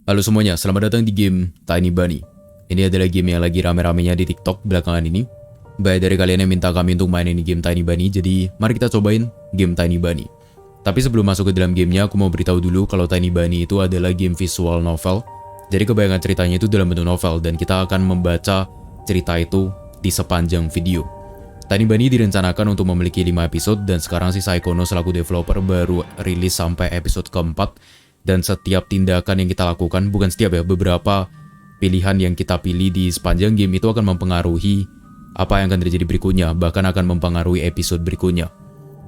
Halo semuanya, selamat datang di game Tiny Bunny. Ini adalah game yang lagi rame-ramenya di TikTok belakangan ini. Banyak dari kalian yang minta kami untuk main ini game Tiny Bunny, jadi mari kita cobain game Tiny Bunny. Tapi sebelum masuk ke dalam gamenya, aku mau beritahu dulu kalau Tiny Bunny itu adalah game visual novel. Jadi kebanyakan ceritanya itu dalam bentuk novel, dan kita akan membaca cerita itu di sepanjang video. Tiny Bunny direncanakan untuk memiliki 5 episode, dan sekarang si Psychono selaku developer baru rilis sampai episode keempat. Dan setiap tindakan yang kita lakukan, bukan setiap ya, beberapa pilihan yang kita pilih di sepanjang game itu akan mempengaruhi apa yang akan terjadi berikutnya, bahkan akan mempengaruhi episode berikutnya.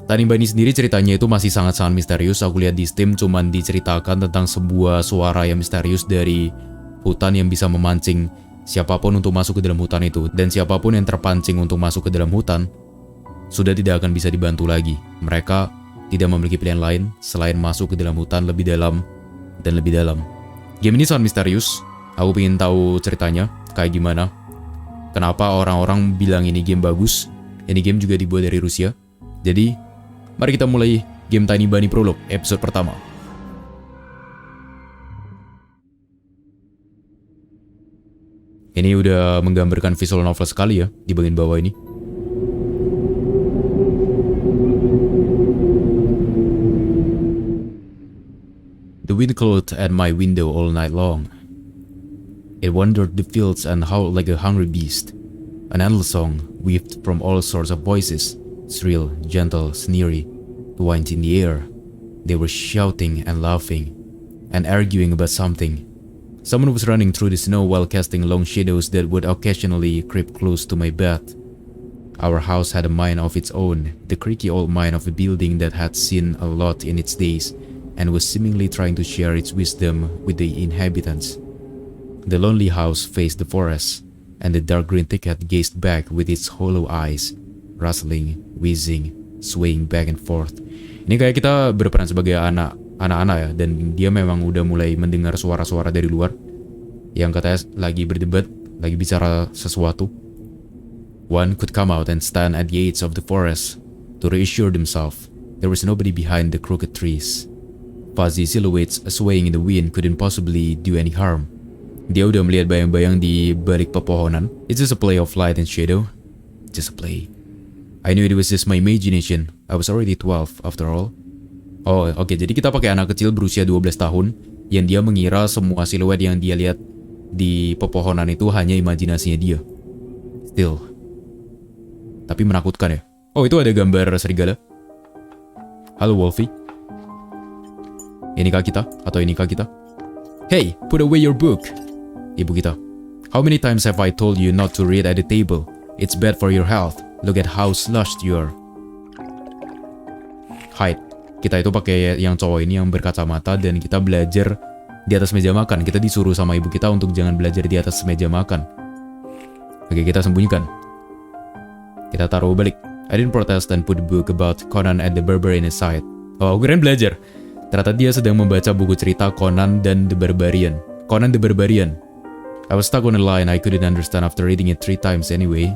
Tiny Bunny sendiri ceritanya itu masih sangat-sangat misterius. Aku lihat di Steam cuman diceritakan tentang sebuah suara yang misterius dari hutan yang bisa memancing siapapun untuk masuk ke dalam hutan itu. Dan siapapun yang terpancing untuk masuk ke dalam hutan sudah tidak akan bisa dibantu lagi. Mereka tidak memiliki pilihan lain selain masuk ke dalam hutan lebih dalam dan lebih dalam. Game ini sangat misterius. Aku ingin tahu ceritanya kayak gimana. Kenapa orang-orang bilang ini game bagus? Ini game juga dibuat dari Rusia. Jadi, mari kita mulai game Tiny Bunny Prologue episode pertama. Ini udah menggambarkan visual novel sekali ya di bagian bawah ini. The wind called at my window all night long. It wandered the fields and howled like a hungry beast. An endless song weaved from all sorts of voices, shrill, gentle, sneery, whined in the air. They were shouting and laughing and arguing about something. Someone was running through the snow while casting long shadows that would occasionally creep close to my bed. Our house had a mind of its own, the creaky old mind of a building that had seen a lot in its days and was seemingly trying to share its wisdom with the inhabitants. The lonely house faced the forest, and the dark green thicket gazed back with its hollow eyes, rustling, whizzing, swaying back and forth. Ini kayak kita berperan sebagai anak-anak ya, dan dia memang udah mulai mendengar suara-suara dari luar yang katanya lagi berdebat, lagi bicara sesuatu. One could come out and stand at the edge of the forest to reassure themselves there was nobody behind the crooked trees. Fuzzy silhouettes swaying in the wind couldn't possibly do any harm. Dia udah melihat bayang-bayang di balik pepohonan. It's just a play of light and shadow. Just a play. I knew it was just my imagination. I was already 12 after all. Oh, oke. Jadi kita pakai anak kecil berusia 12 tahun yang dia mengira semua siluet yang dia lihat di pepohonan itu hanya imajinasinya dia. Still. Tapi menakutkan ya. Oh, itu ada gambar serigala. Halo Wolfie. Inikah kita? Atau inikah kita? Hey, put away your book. Ibu kita. How many times have I told you not to read at the table? It's bad for your health. Look at how slushed you are. Hide. Kita itu pakai yang cowok ini yang berkacamata dan kita belajar di atas meja makan. Kita disuruh sama ibu kita untuk jangan belajar di atas meja makan. Oke, kita sembunyikan. Kita taruh balik. I didn't protest and put the book about Conan and the Barbarian aside. Oh, aku keren belajar. Ternyata dia sedang membaca buku cerita Conan dan the Barbarian. Conan the Barbarian. I was stuck on a line I couldn't understand after reading it 3 times anyway.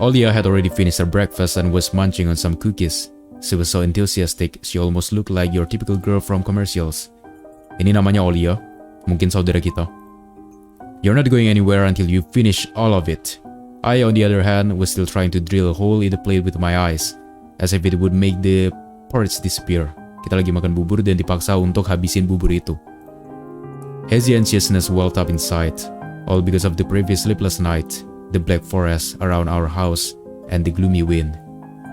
Olia had already finished her breakfast and was munching on some cookies. She was so enthusiastic, she almost looked like your typical girl from commercials. Ini namanya Olia, mungkin saudara kita. You're not going anywhere until you finish all of it. I, on the other hand, was still trying to drill a hole in the plate with my eyes, as if it would make the porridge disappear. Kita lagi makan bubur dan dipaksa untuk habisin bubur itu. Hazy anxiousness welled up inside, all because of the previous sleepless night, the black forest around our house, and the gloomy wind.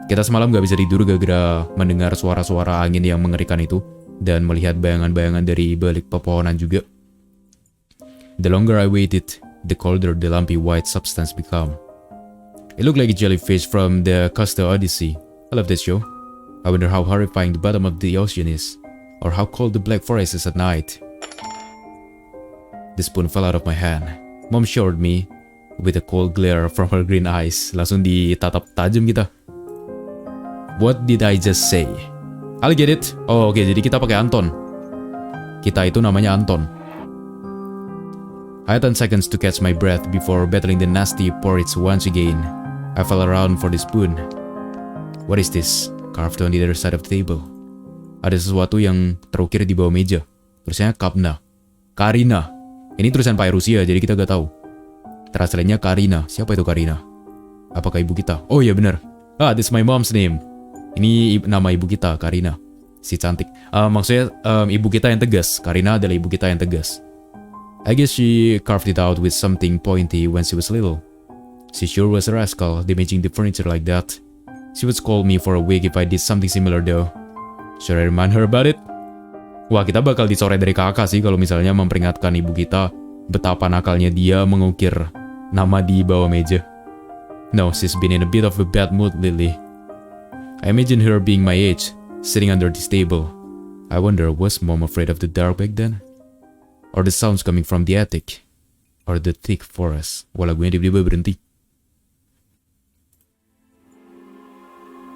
Kita semalam gak bisa tidur gara-gara mendengar suara-suara angin yang mengerikan itu, dan melihat bayangan-bayangan dari balik pepohonan juga. The longer I waited, the colder the lumpy white substance became. It looked like a jellyfish from the Costa Odyssey. I love that show. I wonder how horrifying the bottom of the ocean is, or how cold the black forest is at night. The spoon fell out of my hand. Mom showered me with a cold glare from her green eyes. Langsung ditatap tajam kita. What did I just say? I'll get it. Oh, oke, jadi kita pakai Anton. Kita itu namanya Anton. I had 10 seconds to catch my breath before battling the nasty porridge once again. I fell around for the spoon. What is this? Carved on the other side of the table. Ada sesuatu yang terukir di bawah meja. Tulisannya Kapna. Karina. Ini tulisan pakai Rusia, jadi kita gak tahu. Translate-nya Karina. Siapa itu Karina? Apakah ibu kita? Oh iya benar. That's my mom's name. Ini nama ibu kita, Karina. Si cantik. Maksudnya ibu kita yang tegas. Karina adalah ibu kita yang tegas. I guess she carved it out with something pointy when she was little. She sure was a rascal, damaging the furniture like that. She would scold me for a week if I did something similar though. Should I remind her about it? Wah, kita bakal dicoret dari kakak sih kalau misalnya memperingatkan ibu kita betapa nakalnya dia mengukir nama di bawah meja. No, she's been in a bit of a bad mood lately. I imagine her being my age, sitting under this table. I wonder, was mom afraid of the dark back then? Or the sounds coming from the attic? Or the thick forest? Wah, lagunya tiba-tiba berhenti.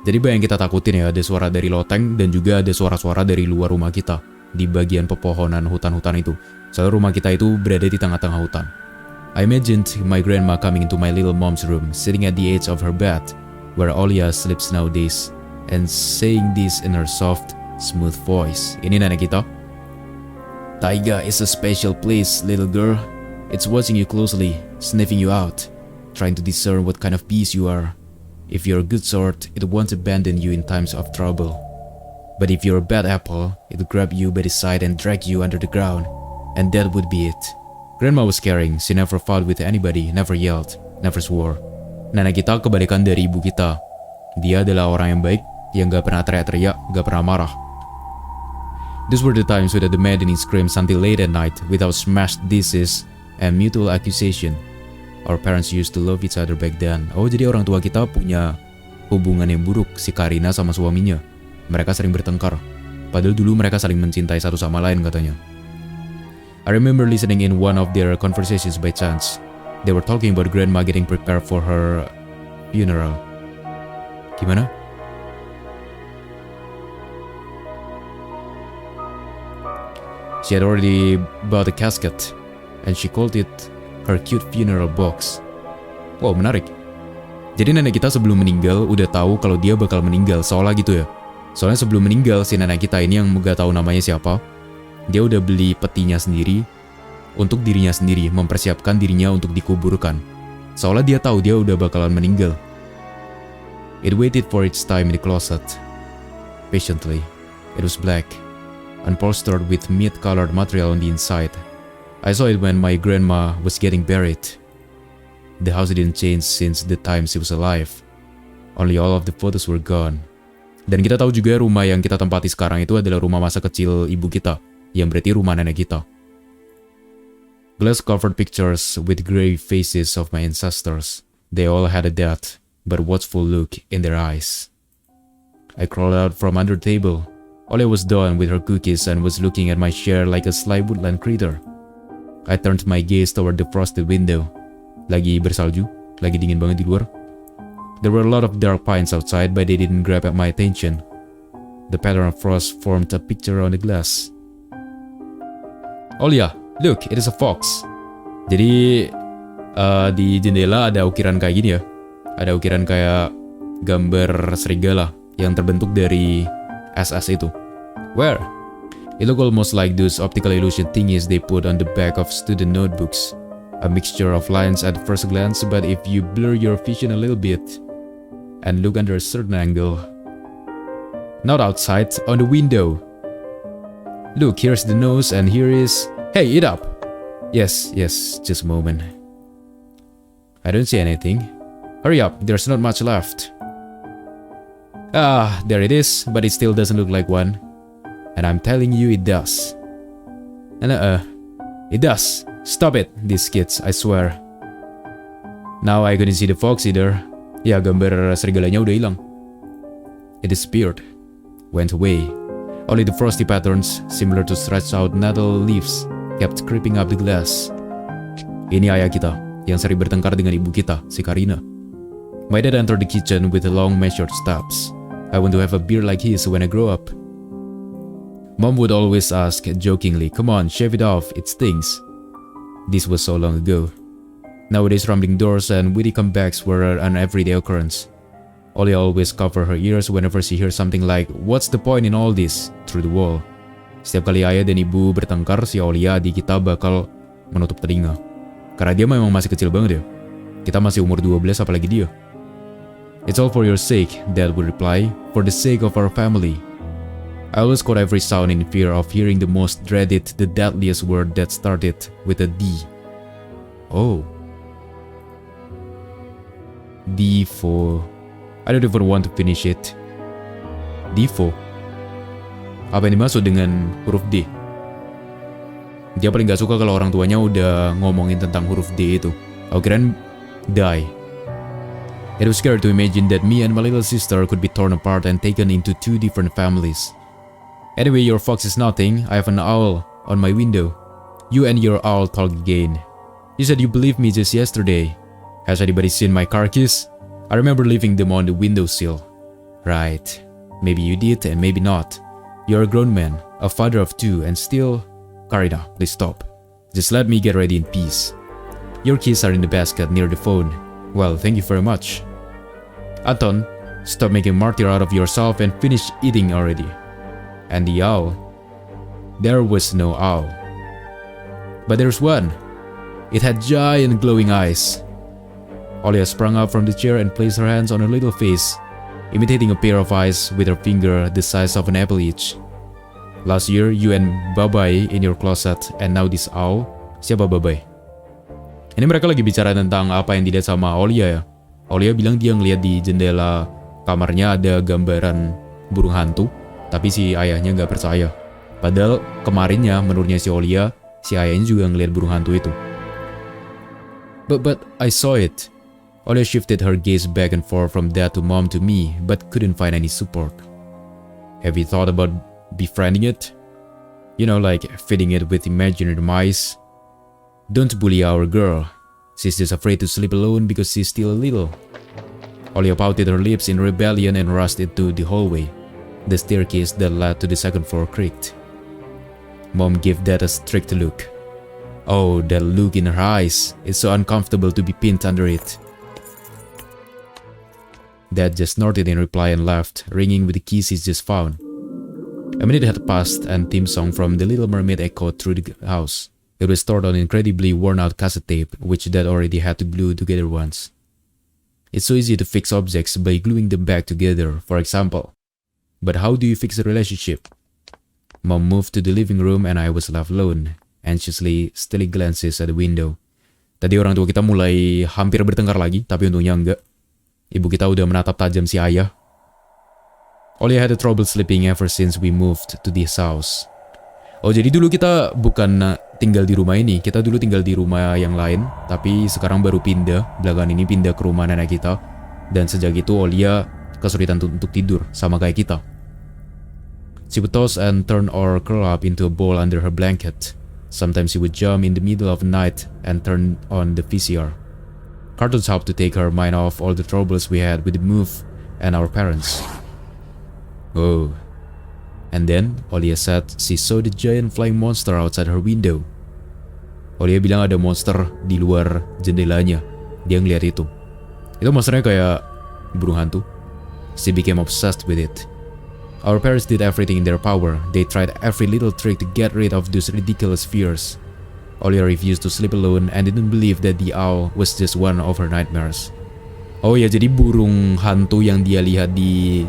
Jadi yang kita takutin ya, ada suara dari loteng dan juga ada suara-suara dari luar rumah kita di bagian pepohonan hutan-hutan itu. Soalnya rumah kita itu berada di tengah-tengah hutan. I imagined my grandma coming into my little mom's room, sitting at the edge of her bed, where Olia sleeps nowadays, and saying this in her soft, smooth voice. Ini nenek kita. Taiga is a special place, little girl. It's watching you closely, sniffing you out, trying to discern what kind of beast you are. If you're a good sort, it won't abandon you in times of trouble. But if you're a bad apple, it'll grab you by the side and drag you under the ground. And that would be it. Grandma was caring, she never fought with anybody, never yelled, never swore. Nenek kita kebalikan dari ibu kita. Dia adalah orang yang baik, yang gak pernah teriak-teriak, gak pernah marah. These were the times without the maddening screams until late at night, without smashed dishes and mutual accusation. Our parents used to love each other back then. Oh, jadi orang tua kita punya hubungan yang buruk, si Karina sama suaminya. Mereka sering bertengkar. Padahal dulu mereka saling mencintai satu sama lain katanya. I remember listening in one of their conversations by chance. They were talking about grandma getting prepared for her funeral. Gimana? She had already bought a casket, and she called it her cute funeral box. Wow, menarik. Jadi nenek kita sebelum meninggal udah tahu kalau dia bakal meninggal, seolah gitu ya. Soalnya sebelum meninggal si nenek kita ini yang gak tahu namanya siapa, dia udah beli petinya sendiri untuk dirinya sendiri, mempersiapkan dirinya untuk dikuburkan. Seolah dia tahu dia udah bakalan meninggal. It waited for its time in the closet. Patiently. It was black, upholstered with meat-colored material on the inside. I saw it when my grandma was getting buried. The house didn't change since the time she was alive. Only all of the photos were gone. Dan kita tahu juga rumah yang kita tempati sekarang itu adalah rumah masa kecil ibu kita, yang berarti rumah nenek kita. Glass-covered pictures with grey faces of my ancestors. They all had a dead, but watchful look in their eyes. I crawled out from under the table. Olia was done with her cookies and was looking at my chair like a sly woodland creature. I turned my gaze toward the frosted window. Lagi bersalju, lagi dingin banget di luar. There were a lot of dark pines outside, but they didn't grab at my attention. The pattern of frost formed a picture on the glass. Olia, look, it is a fox. Jadi di jendela ada ukiran kayak gini ya. Ada ukiran kayak gambar serigala yang terbentuk dari SS itu. Where? It looked almost like those optical illusion thingies they put on the back of student notebooks. A mixture of lines at first glance, but if you blur your vision a little bit and look under a certain angle. Not outside, on the window. Look, here's the nose and here is... Hey, eat up! Yes, just a moment. I don't see anything. Hurry up, there's not much left. Ah, there it is, but it still doesn't look like one. And I'm telling you it does. And it does. Stop it, these kids, I swear. Now I couldn't see the fox either. Ya, gambar serigalanya udah hilang. It disappeared. Went away. Only the frosty patterns, similar to stretched out nettle leaves, kept creeping up the glass. Ini ayah kita, yang sering bertengkar dengan ibu kita, si Karina. My dad entered the kitchen with long measured steps. I want to have a beer like his when I grow up. Mom would always ask jokingly, come on, shave it off, it stings. This was so long ago. Nowadays rumbling doors and witty comebacks were an everyday occurrence. Olia always covered her ears whenever she hears something like, what's the point in all this? Through the wall. Setiap kali ayah dan ibu bertengkar, si Aulia adik kita bakal menutup telinga. Karena dia memang masih kecil banget ya. Kita masih umur 12 apalagi dia. It's all for your sake, Dad would reply, for the sake of our family. I always caught every sound in fear of hearing the most dreaded, the deadliest word that started with a D. Oh. Devo. I don't even want to finish it. Devo. Apa yang dimaksud dengan huruf D? Dia paling gak suka kalau orang tuanya udah ngomongin tentang huruf D itu. Aku kirain die. It was scary to imagine that me and my little sister could be torn apart and taken into two different families. Anyway, your fox is nothing. I have an owl on my window. You and your owl talk again. You said you believed me just yesterday. Has anybody seen my car keys? I remember leaving them on the windowsill. Right. Maybe you did and maybe not. You're a grown man, a father of two, and still... Karina, please stop. Just let me get ready in peace. Your keys are in the basket near the phone. Well, thank you very much. Anton, stop making martyr out of yourself and finish eating already. And the owl? There was no owl. But there's one. It had giant glowing eyes. Aulia sprang up from the chair and placed her hands on her little face, imitating a pair of eyes with her finger the size of an apple each. Last year, you and Babai in your closet, and now this owl. Siapa Babai? Ini mereka lagi bicara tentang apa yang dilihat sama Aulia ya. Aulia bilang dia ngeliat di jendela kamarnya ada gambaran burung hantu, tapi si ayahnya nggak percaya. Padahal kemarinnya menurutnya si Aulia, si ayahnya juga ngeliat burung hantu itu. But I saw it. Aulia shifted her gaze back and forth from dad to mom to me, but couldn't find any support. Have you thought about befriending it? You know, like feeding it with imaginary mice? Don't bully our girl. She's just afraid to sleep alone because she's still little. Aulia pouted her lips in rebellion and rushed into the hallway. The staircase that led to the second floor creaked. Mom gave Dad a strict look. Oh, that look in her eyes. It's so uncomfortable to be pinned under it. Dad just snorted in reply and left, ringing with the keys he's just found. A minute had passed and theme song from The Little Mermaid echoed through the house. It was stored on incredibly worn-out cassette tape, which Dad already had to glue together once. It's so easy to fix objects by gluing them back together, for example. But how do you fix a relationship? Mom moved to the living room and I was left alone, anxiously stealing glances at the window. Tadi orang tua kita mulai hampir bertengkar lagi, tapi untungnya enggak. Ibu kita udah menatap tajam si ayah. Aulia had trouble sleeping ever since we moved to this house. Oh, jadi dulu kita bukan tinggal di rumah ini, kita dulu tinggal di rumah yang lain, tapi sekarang baru pindah, belakangan ini pindah ke rumah nenek kita. Dan sejak itu Aulia kesulitan untuk tidur, sama kayak kita. She would toss and turn or curl up into a ball under her blanket. Sometimes she would jump in the middle of the night and turn on the VCR. Cartoons helped to take her mind off all the troubles we had with the move and our parents. Oh. And then, Aulia said she saw the giant flying monster outside her window. Aulia bilang ada monster di luar jendelanya. Dia ngeliat itu. Itu monsternya kayak burung hantu. She became obsessed with it. Our parents did everything in their power. They tried every little trick to get rid of those ridiculous fears. Aulia refused to sleep alone and didn't believe that the owl was just one of her nightmares. Oh ya, jadi burung hantu yang dia lihat di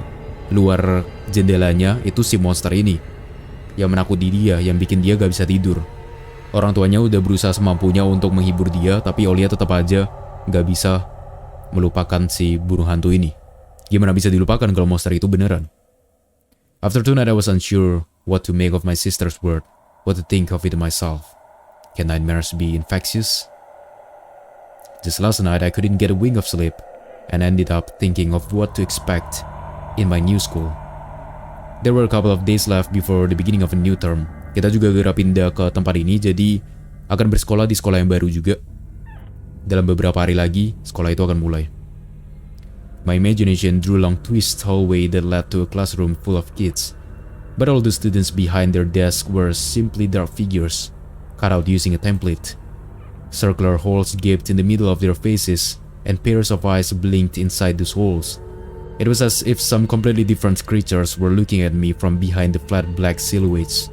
luar jendelanya itu si monster ini yang menakuti dia, yang bikin dia gak bisa tidur. Orang tuanya udah berusaha semampunya untuk menghibur dia, tapi Aulia tetap aja gak bisa melupakan si burung hantu ini. Gimana bisa dilupakan kalau monster itu beneran? After tonight I was unsure what to make of my sister's word, what to think of it myself. Can nightmares be infectious? Just last night I couldn't get a wink of sleep and ended up thinking of what to expect in my new school. There were a couple of days left before the beginning of a new term. Kita juga segera pindah ke tempat ini, jadi akan bersekolah di sekolah yang baru juga. Dalam beberapa hari lagi, sekolah itu akan mulai. My imagination drew long twist hallway that led to a classroom full of kids. But all the students behind their desks were simply dark figures, cut out using a template. Circular holes gaped in the middle of their faces, and pairs of eyes blinked inside those holes. It was as if some completely different creatures were looking at me from behind the flat black silhouettes.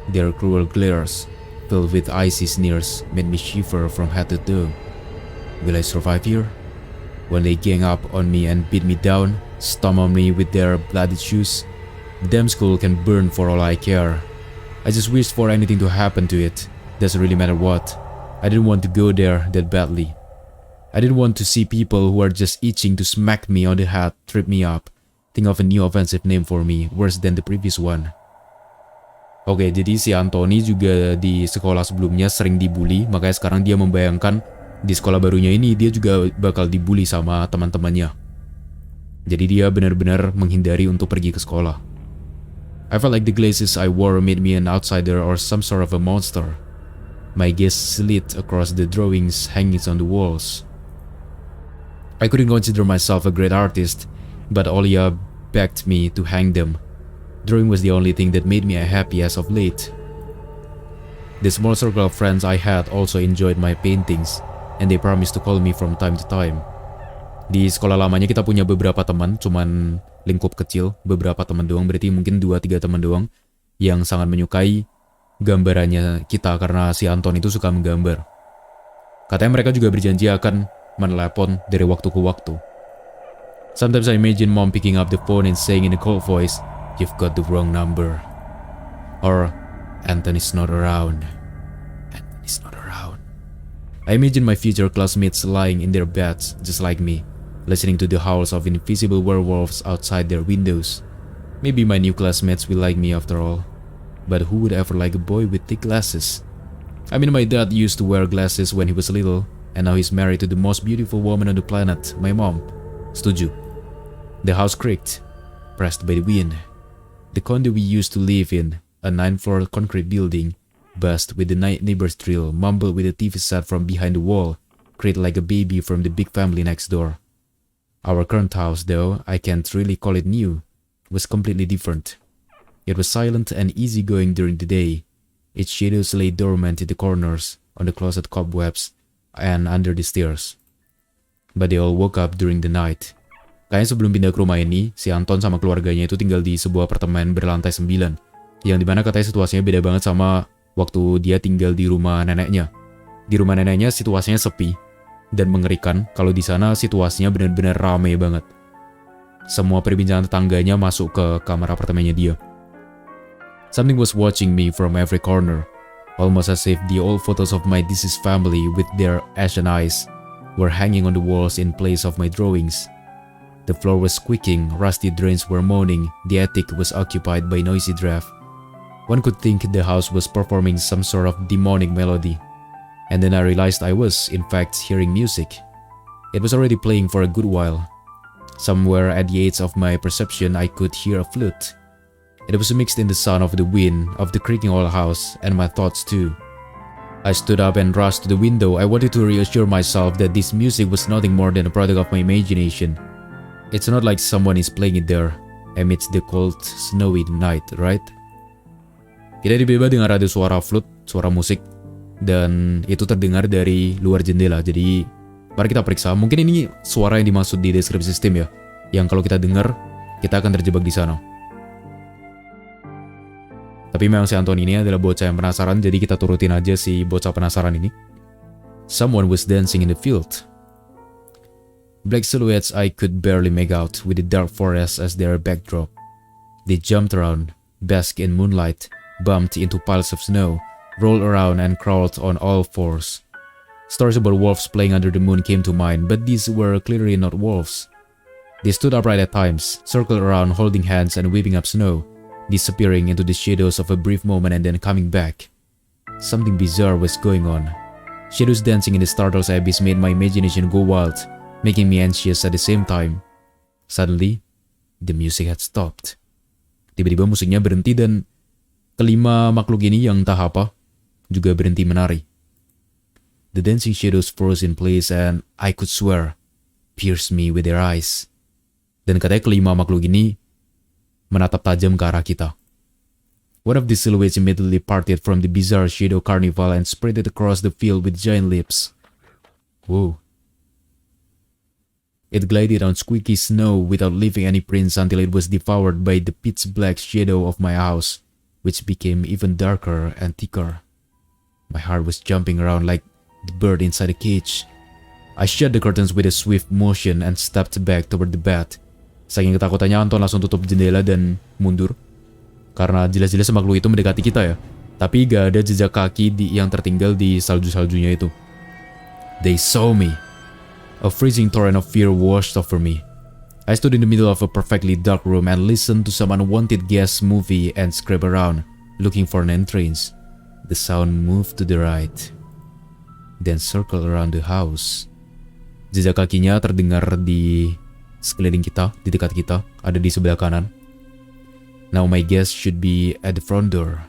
Their cruel glares, filled with icy sneers, made me shiver from head to toe. Will I survive here? When they gang up on me and beat me down, stomp on me with their bloody shoes, the damn school can burn for all I care. I just wished for anything to happen to it. Doesn't really matter what. I didn't want to go there that badly. I didn't want to see people who are just itching to smack me on the head trip me up. Think of a new offensive name for me, worse than the previous one. Oke, jadi si Anthony juga di sekolah sebelumnya sering dibully, makanya sekarang dia membayangkan di sekolah barunya ini dia juga bakal dibully sama teman-temannya. Jadi dia benar-benar menghindari untuk pergi ke sekolah. I felt like the glasses I wore made me an outsider or some sort of a monster. My gaze slid across the drawings hanging on the walls. I couldn't consider myself a great artist, but Olia begged me to hang them. Drawing was the only thing that made me happy as of late. The small circle of friends I had also enjoyed my paintings, and they promised to call me from time to time. Di sekolah lamanya kita punya beberapa teman, cuman lingkup kecil, beberapa teman doang, berarti mungkin 2-3 teman doang yang sangat menyukai gambarannya kita karena si Anton itu suka menggambar. Katanya mereka juga berjanji akan menelepon dari waktu ke waktu. Sometimes I imagine mom picking up the phone and saying in a cold voice, "You've got the wrong number." Or, "Anton is not around. Anton is not around." I imagine my future classmates lying in their beds just like me, listening to the howls of invisible werewolves outside their windows. Maybe my new classmates will like me after all. But who would ever like a boy with thick glasses? I mean, my dad used to wear glasses when he was little, and now he's married to the most beautiful woman on the planet, my mom. Setuju. The house creaked, pressed by the wind. The condo we used to live in, a 9-floor concrete building, buzzed with the night neighbor's drill, mumbled with the TV set from behind the wall, cried like a baby from the big family next door. Our current house, though I can't really call it new, was completely different. It was silent and easygoing during the day. Its shadows lay dormant in the corners, on the closet cobwebs, and under the stairs. But they all woke up during the night. Kayaknya sebelum pindah ke rumah ini, si Anton sama keluarganya itu tinggal di sebuah apartemen berlantai 9, yang dimana katanya situasinya beda banget sama waktu dia tinggal di rumah neneknya. Di rumah neneknya situasinya sepi dan mengerikan, kalau di sana situasinya benar-benar ramai banget. Semua perbincangan tetangganya masuk ke kamar apartemennya dia. Something was watching me from every corner, almost as if the old photos of my deceased family with their ashen eyes were hanging on the walls in place of my drawings. The floor was squeaking, rusty drains were moaning, the attic was occupied by noisy draft. One could think the house was performing some sort of demonic melody. And then I realized I was, in fact, hearing music. It was already playing for a good while. Somewhere at the edge of my perception, I could hear a flute. It was mixed in the sound of the wind, of the creaking old house, and my thoughts too. I stood up and rushed to the window. I wanted to reassure myself that this music was nothing more than a product of my imagination. It's not like someone is playing it there, amidst the cold, snowy night, right? Kita tiba-tiba dengar ada suara flute, suara musik, dan itu terdengar dari luar jendela. Jadi, mari kita periksa. Mungkin ini suara yang dimaksud di deskripsi Steam ya, yang kalau kita dengar, kita akan terjebak di sana. Tapi memang si Anton ini adalah bocah yang penasaran, jadi kita turutin aja si bocah penasaran ini. Someone was dancing in the field. Black silhouettes I could barely make out with the dark forest as their backdrop. They jumped around, basked in moonlight, bumped into piles of snow, rolled around and crawled on all fours. Stories about wolves playing under the moon came to mind, but these were clearly not wolves. They stood upright at times, circled around holding hands and whipping up snow, disappearing into the shadows of a brief moment and then coming back. Something bizarre was going on. Shadows dancing in the startled abyss made my imagination go wild, making me anxious at the same time. Suddenly, the music had stopped. Tiba-tiba musiknya berhenti dan kelima makhluk ini yang entah apa juga berhenti menari. The dancing shadows froze in place and I could swear, pierced me with their eyes. Dan katanya kelima makhluk ini menatap tajam ke arah kita. One of the silhouettes immediately parted from the bizarre shadow carnival and spread it across the field with giant lips. Whoa. It glided on squeaky snow without leaving any prints until it was devoured by the pitch black shadow of my house. which became even darker and thicker. My heart was jumping around like the bird inside a cage. I shut the curtains with a swift motion and stepped back toward the bed. Saking ketakutannya, Anton langsung tutup jendela dan mundur. Karena jelas-jelas makhluk itu mendekati kita ya. Tapi gak ada jejak kaki yang tertinggal di salju-saljunya itu. They saw me. A freezing torrent of fear washed over me. I stood in the middle of a perfectly dark room and listened to some unwanted guest movie and scrape around, looking for an entrance. The sound moved to the right, then circled around the house. Jejak kakinya terdengar di sekeliling kita, di dekat kita, ada di sebelah kanan. Now my guest should be at the front door.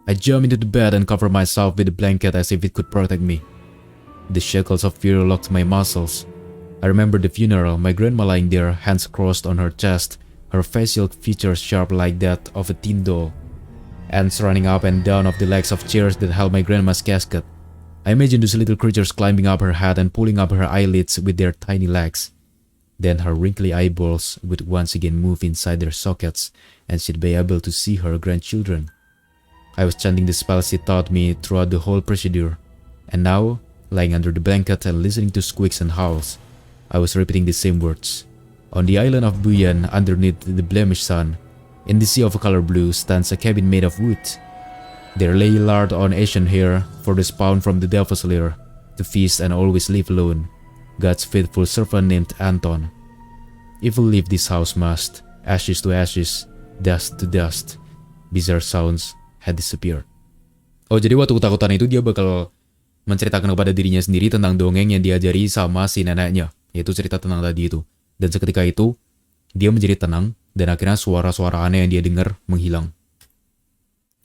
I jumped into the bed and covered myself with a blanket as if it could protect me. The shackles of fear locked my muscles. I remember the funeral, my grandma lying there, hands crossed on her chest, her facial features sharp like that of a teen doll. Ants running up and down of the legs of chairs that held my grandma's casket. I imagined those little creatures climbing up her head and pulling up her eyelids with their tiny legs. Then her wrinkly eyeballs would once again move inside their sockets, and she'd be able to see her grandchildren. I was chanting the spells she taught me throughout the whole procedure, and now, lying under the blanket and listening to squeaks and howls, I was repeating the same words. On the island of Buyan, underneath the blemished sun, in the sea of color blue, stands a cabin made of wood. There lay lard on Asian hair for the spawn from the devil's lair, to feast and always live alone, God's faithful servant named Anton. Evil leave this house must, ashes to ashes, dust to dust. Bizarre sounds had disappeared. Oh, jadi waktu ketakutan itu dia bakal menceritakan kepada dirinya sendiri tentang dongeng yang diajari sama si neneknya, yaitu cerita tentang tadi itu. Dan seketika itu, dia menjadi tenang, dan akhirnya suara-suara aneh yang dia dengar menghilang.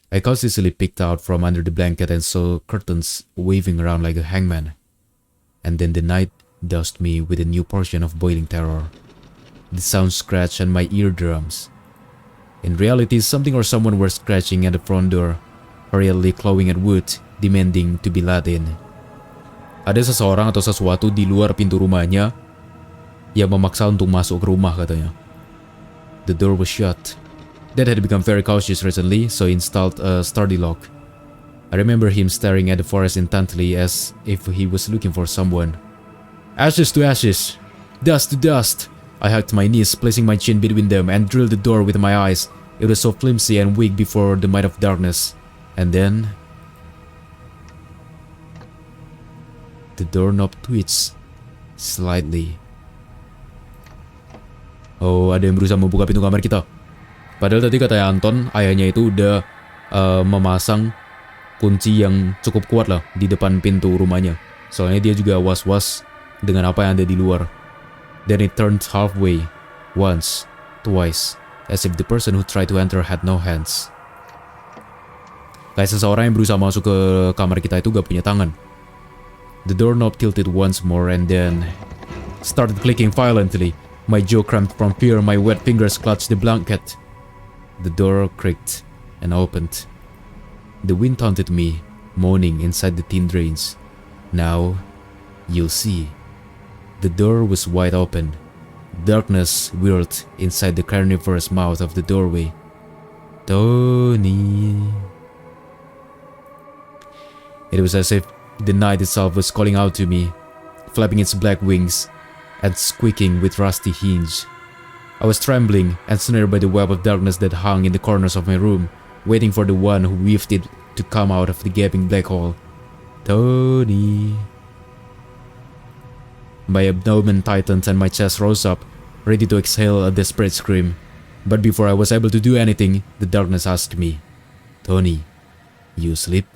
I cautiously peeked out from under the blanket and saw curtains waving around like a hangman. And then the night doused me with a new portion of boiling terror. The sound scratched on my eardrums. In reality, something or someone were scratching at the front door, hurriedly clawing at wood, demanding to be let in. Ada seseorang atau sesuatu di luar pintu rumahnya yang memaksa untuk masuk ke rumah, katanya. The door was shut. Dad had become very cautious recently, so he installed a sturdy lock. I remember him staring at the forest intently as if he was looking for someone. Ashes to ashes, dust to dust. I hugged my knees, placing my chin between them, and drilled the door with my eyes. It was so flimsy and weak before the might of darkness. And then the doorknob twitched slightly. Oh, ada yang berusaha membuka pintu kamar kita. Padahal tadi katanya Anton, ayahnya itu udah memasang kunci yang cukup kuat lah di depan pintu rumahnya. Soalnya dia juga was-was dengan apa yang ada di luar. Then it turned halfway, once, twice, as if the person who tried to enter had no hands. Kayak seseorang yang berusaha masuk ke kamar kita itu gak punya tangan. The doorknob tilted once more and then started clicking violently. My jaw cramped from fear, my wet fingers clutched the blanket. The door creaked and opened. The wind taunted me, moaning inside the tin drains. Now, you'll see. The door was wide open. Darkness whirled inside the carnivorous mouth of the doorway. Tony. It was as if the night itself was calling out to me, flapping its black wings and squeaking with rusty hinge. I was trembling and snared by the web of darkness that hung in the corners of my room, waiting for the one who weaved it to come out of the gaping black hole. Tony. My abdomen tightened and my chest rose up, ready to exhale a desperate scream. But before I was able to do anything, the darkness asked me, Tony, you sleep?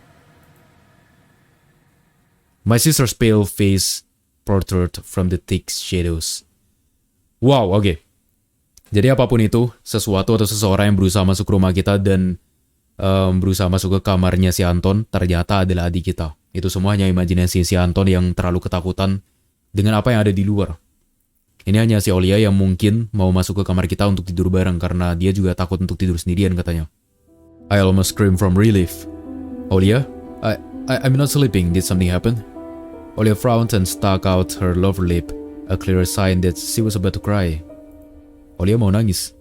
My sister's pale face protrude from the thick shadows. Wow, oke. Jadi apapun itu, sesuatu atau seseorang yang berusaha masuk ke rumah kita dan berusaha masuk ke kamarnya si Anton, ternyata adalah adik kita. Itu semuanya imajinasi si Anton yang terlalu ketakutan dengan apa yang ada di luar. Ini hanya si Olia yang mungkin mau masuk ke kamar kita untuk tidur bareng karena dia juga takut untuk tidur sendirian katanya. I almost screamed from relief. Olia, I'm not sleeping. Did something happen? Olia frowned and stuck out her lower lip, a clear sign that she was about to cry. Olia mau nangis.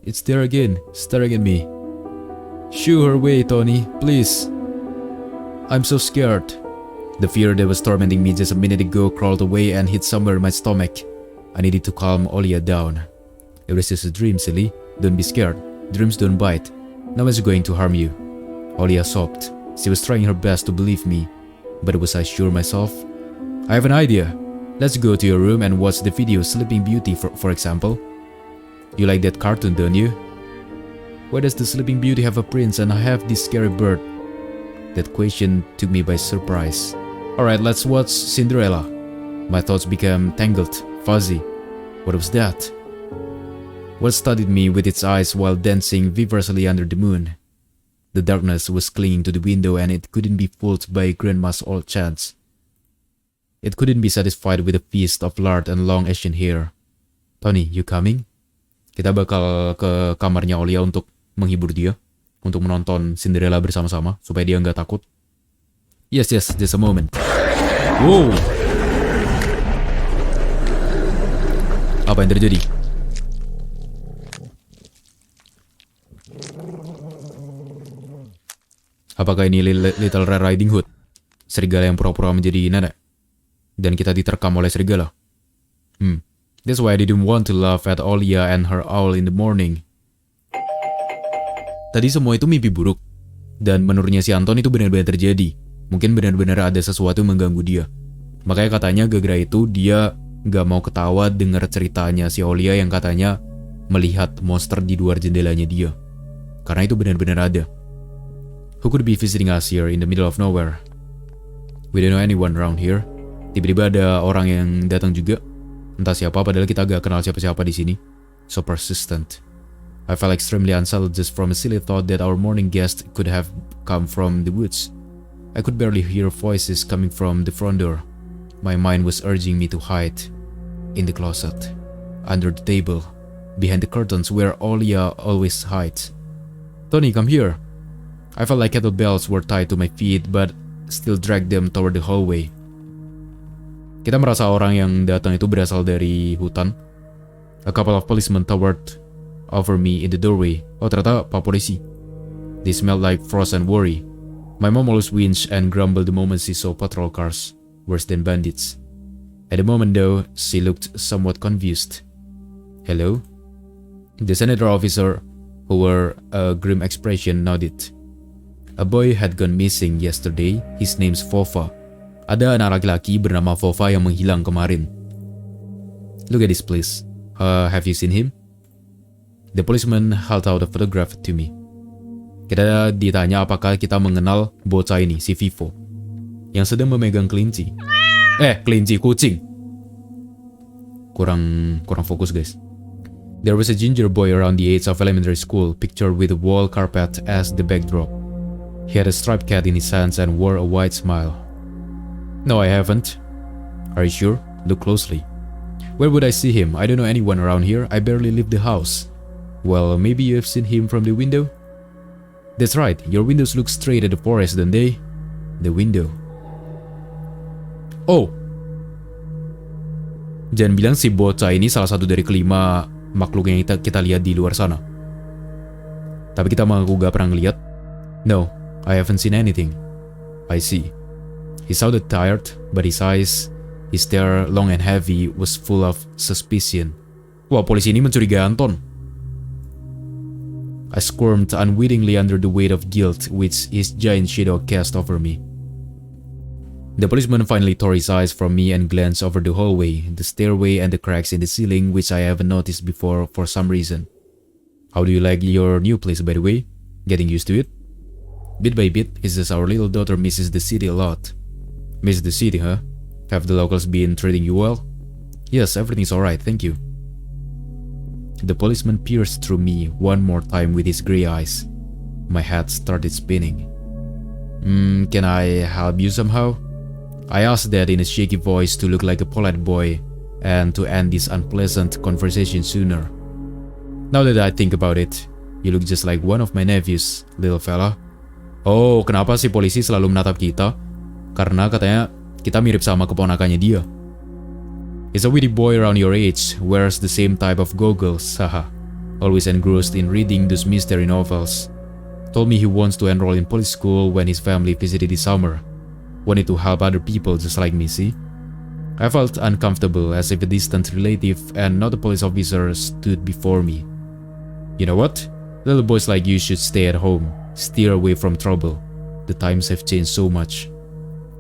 It's there again, staring at me. Shoo her away, Tony, please. I'm so scared. The fear that was tormenting me just a minute ago crawled away and hit somewhere in my stomach. I needed to calm Olia down. It was just a dream, silly. Don't be scared. Dreams don't bite. No one's going to harm you. Olia sobbed. She was trying her best to believe me. But was I sure myself? I have an idea. Let's go to your room and watch the video Sleeping Beauty for example. You like that cartoon, don't you? Why does the Sleeping Beauty have a prince and I have this scary bird? That question took me by surprise. Alright, let's watch Cinderella. My thoughts became tangled, fuzzy. What was that? What studied me with its eyes while dancing vigorously under the moon? The darkness was clinging to the window and it couldn't be fooled by Grandma's old chants. It couldn't be satisfied with a feast of lard and long Asian hair. Tony, you coming? Kita bakal ke kamarnya Olia untuk menghibur dia, untuk menonton Cinderella bersama-sama supaya dia nggak takut. Yes, just a moment. Wow. Apa yang terjadi? Apakah ini Little Red Riding Hood? Serigala yang pura-pura menjadi nenek? Dan kita diterkam oleh serigala? That's why I didn't want to laugh at Olia and her owl in the morning. Tadi semua itu mimpi buruk. Dan menurutnya si Anton itu benar-benar terjadi. Mungkin benar-benar ada sesuatu yang mengganggu dia. Makanya katanya gara-gara itu dia gak mau ketawa dengar ceritanya si Olia yang katanya melihat monster di luar jendelanya dia. Karena itu benar-benar ada. Who could be visiting us here in the middle of nowhere? We don't know anyone around here. Tiba-tiba ada orang yang datang juga. Entah siapa, padahal kita gak kenal siapa-siapa di sini. So persistent. I felt extremely unsettled just from a silly thought that our morning guest could have come from the woods. I could barely hear voices coming from the front door. My mind was urging me to hide. In the closet. Under the table. Behind the curtains where Olia always hides. Tony, come here. I felt like kettlebells were tied to my feet but still dragged them toward the hallway. Kita merasa orang yang datang itu berasal dari hutan. A couple of policemen towered over me in the doorway. Oh, ternyata Pak Polisi. They smelled like frost and worry. My mom always whinged and grumbled the moment she saw patrol cars, worse than bandits. At the moment though, she looked somewhat confused. Hello? The senator officer, who wore a grim expression, nodded. A boy had gone missing yesterday. His name's Fova. Ada anak laki-laki bernama Fova yang menghilang kemarin. Look at this please. Have you seen him? The policeman held out a photograph to me. Kita ditanya apakah kita mengenal bocah ini, si Vivo, yang sedang memegang kelinci. Kelinci, kucing. Kurang fokus guys. There was a ginger boy around the age of elementary school, pictured with a wall carpet as the backdrop. He had a striped cat in his hands and wore a wide smile. No, I haven't. Are you sure? Look closely. Where would I see him? I don't know anyone around here. I barely leave the house. Well, maybe you have seen him from the window? That's right. Your windows look straight at the forest, don't they? The window. Oh. Jangan bilang si bocah ini salah satu dari kelima makhluk yang kita lihat di luar sana. Tapi kita mengaku gak pernah ngeliat. No. I haven't seen anything. I see. He sounded tired, but his eyes, his stare long and heavy, was full of suspicion. Wah, polisi ini mencurigai Anton. I squirmed unwittingly under the weight of guilt which his giant shadow cast over me. The policeman finally tore his eyes from me and glanced over the hallway, the stairway and the cracks in the ceiling which I haven't noticed before for some reason. How do you like your new place, by the way? Getting used to it? Bit by bit, it's just our little daughter misses the city a lot. Miss the city, huh? Have the locals been treating you well? Yes, everything's alright, thank you. The policeman pierced through me one more time with his grey eyes. My head started spinning. Can I help you somehow? I asked that in a shaky voice to look like a polite boy and to end this unpleasant conversation sooner. Now that I think about it, you look just like one of my nephews, little fella. Oh, kenapa si polisi selalu menatap kita? Karena katanya kita mirip sama keponakannya dia. He's a witty boy around your age, wears the same type of goggles, haha. Always engrossed in reading those mystery novels. Told me he wants to enroll in police school when his family visited this summer. Wanted to help other people just like me, see? I felt uncomfortable as if a distant relative and not a police officer stood before me. You know what? Little boys like you should stay at home, steer away from trouble. The times have changed so much.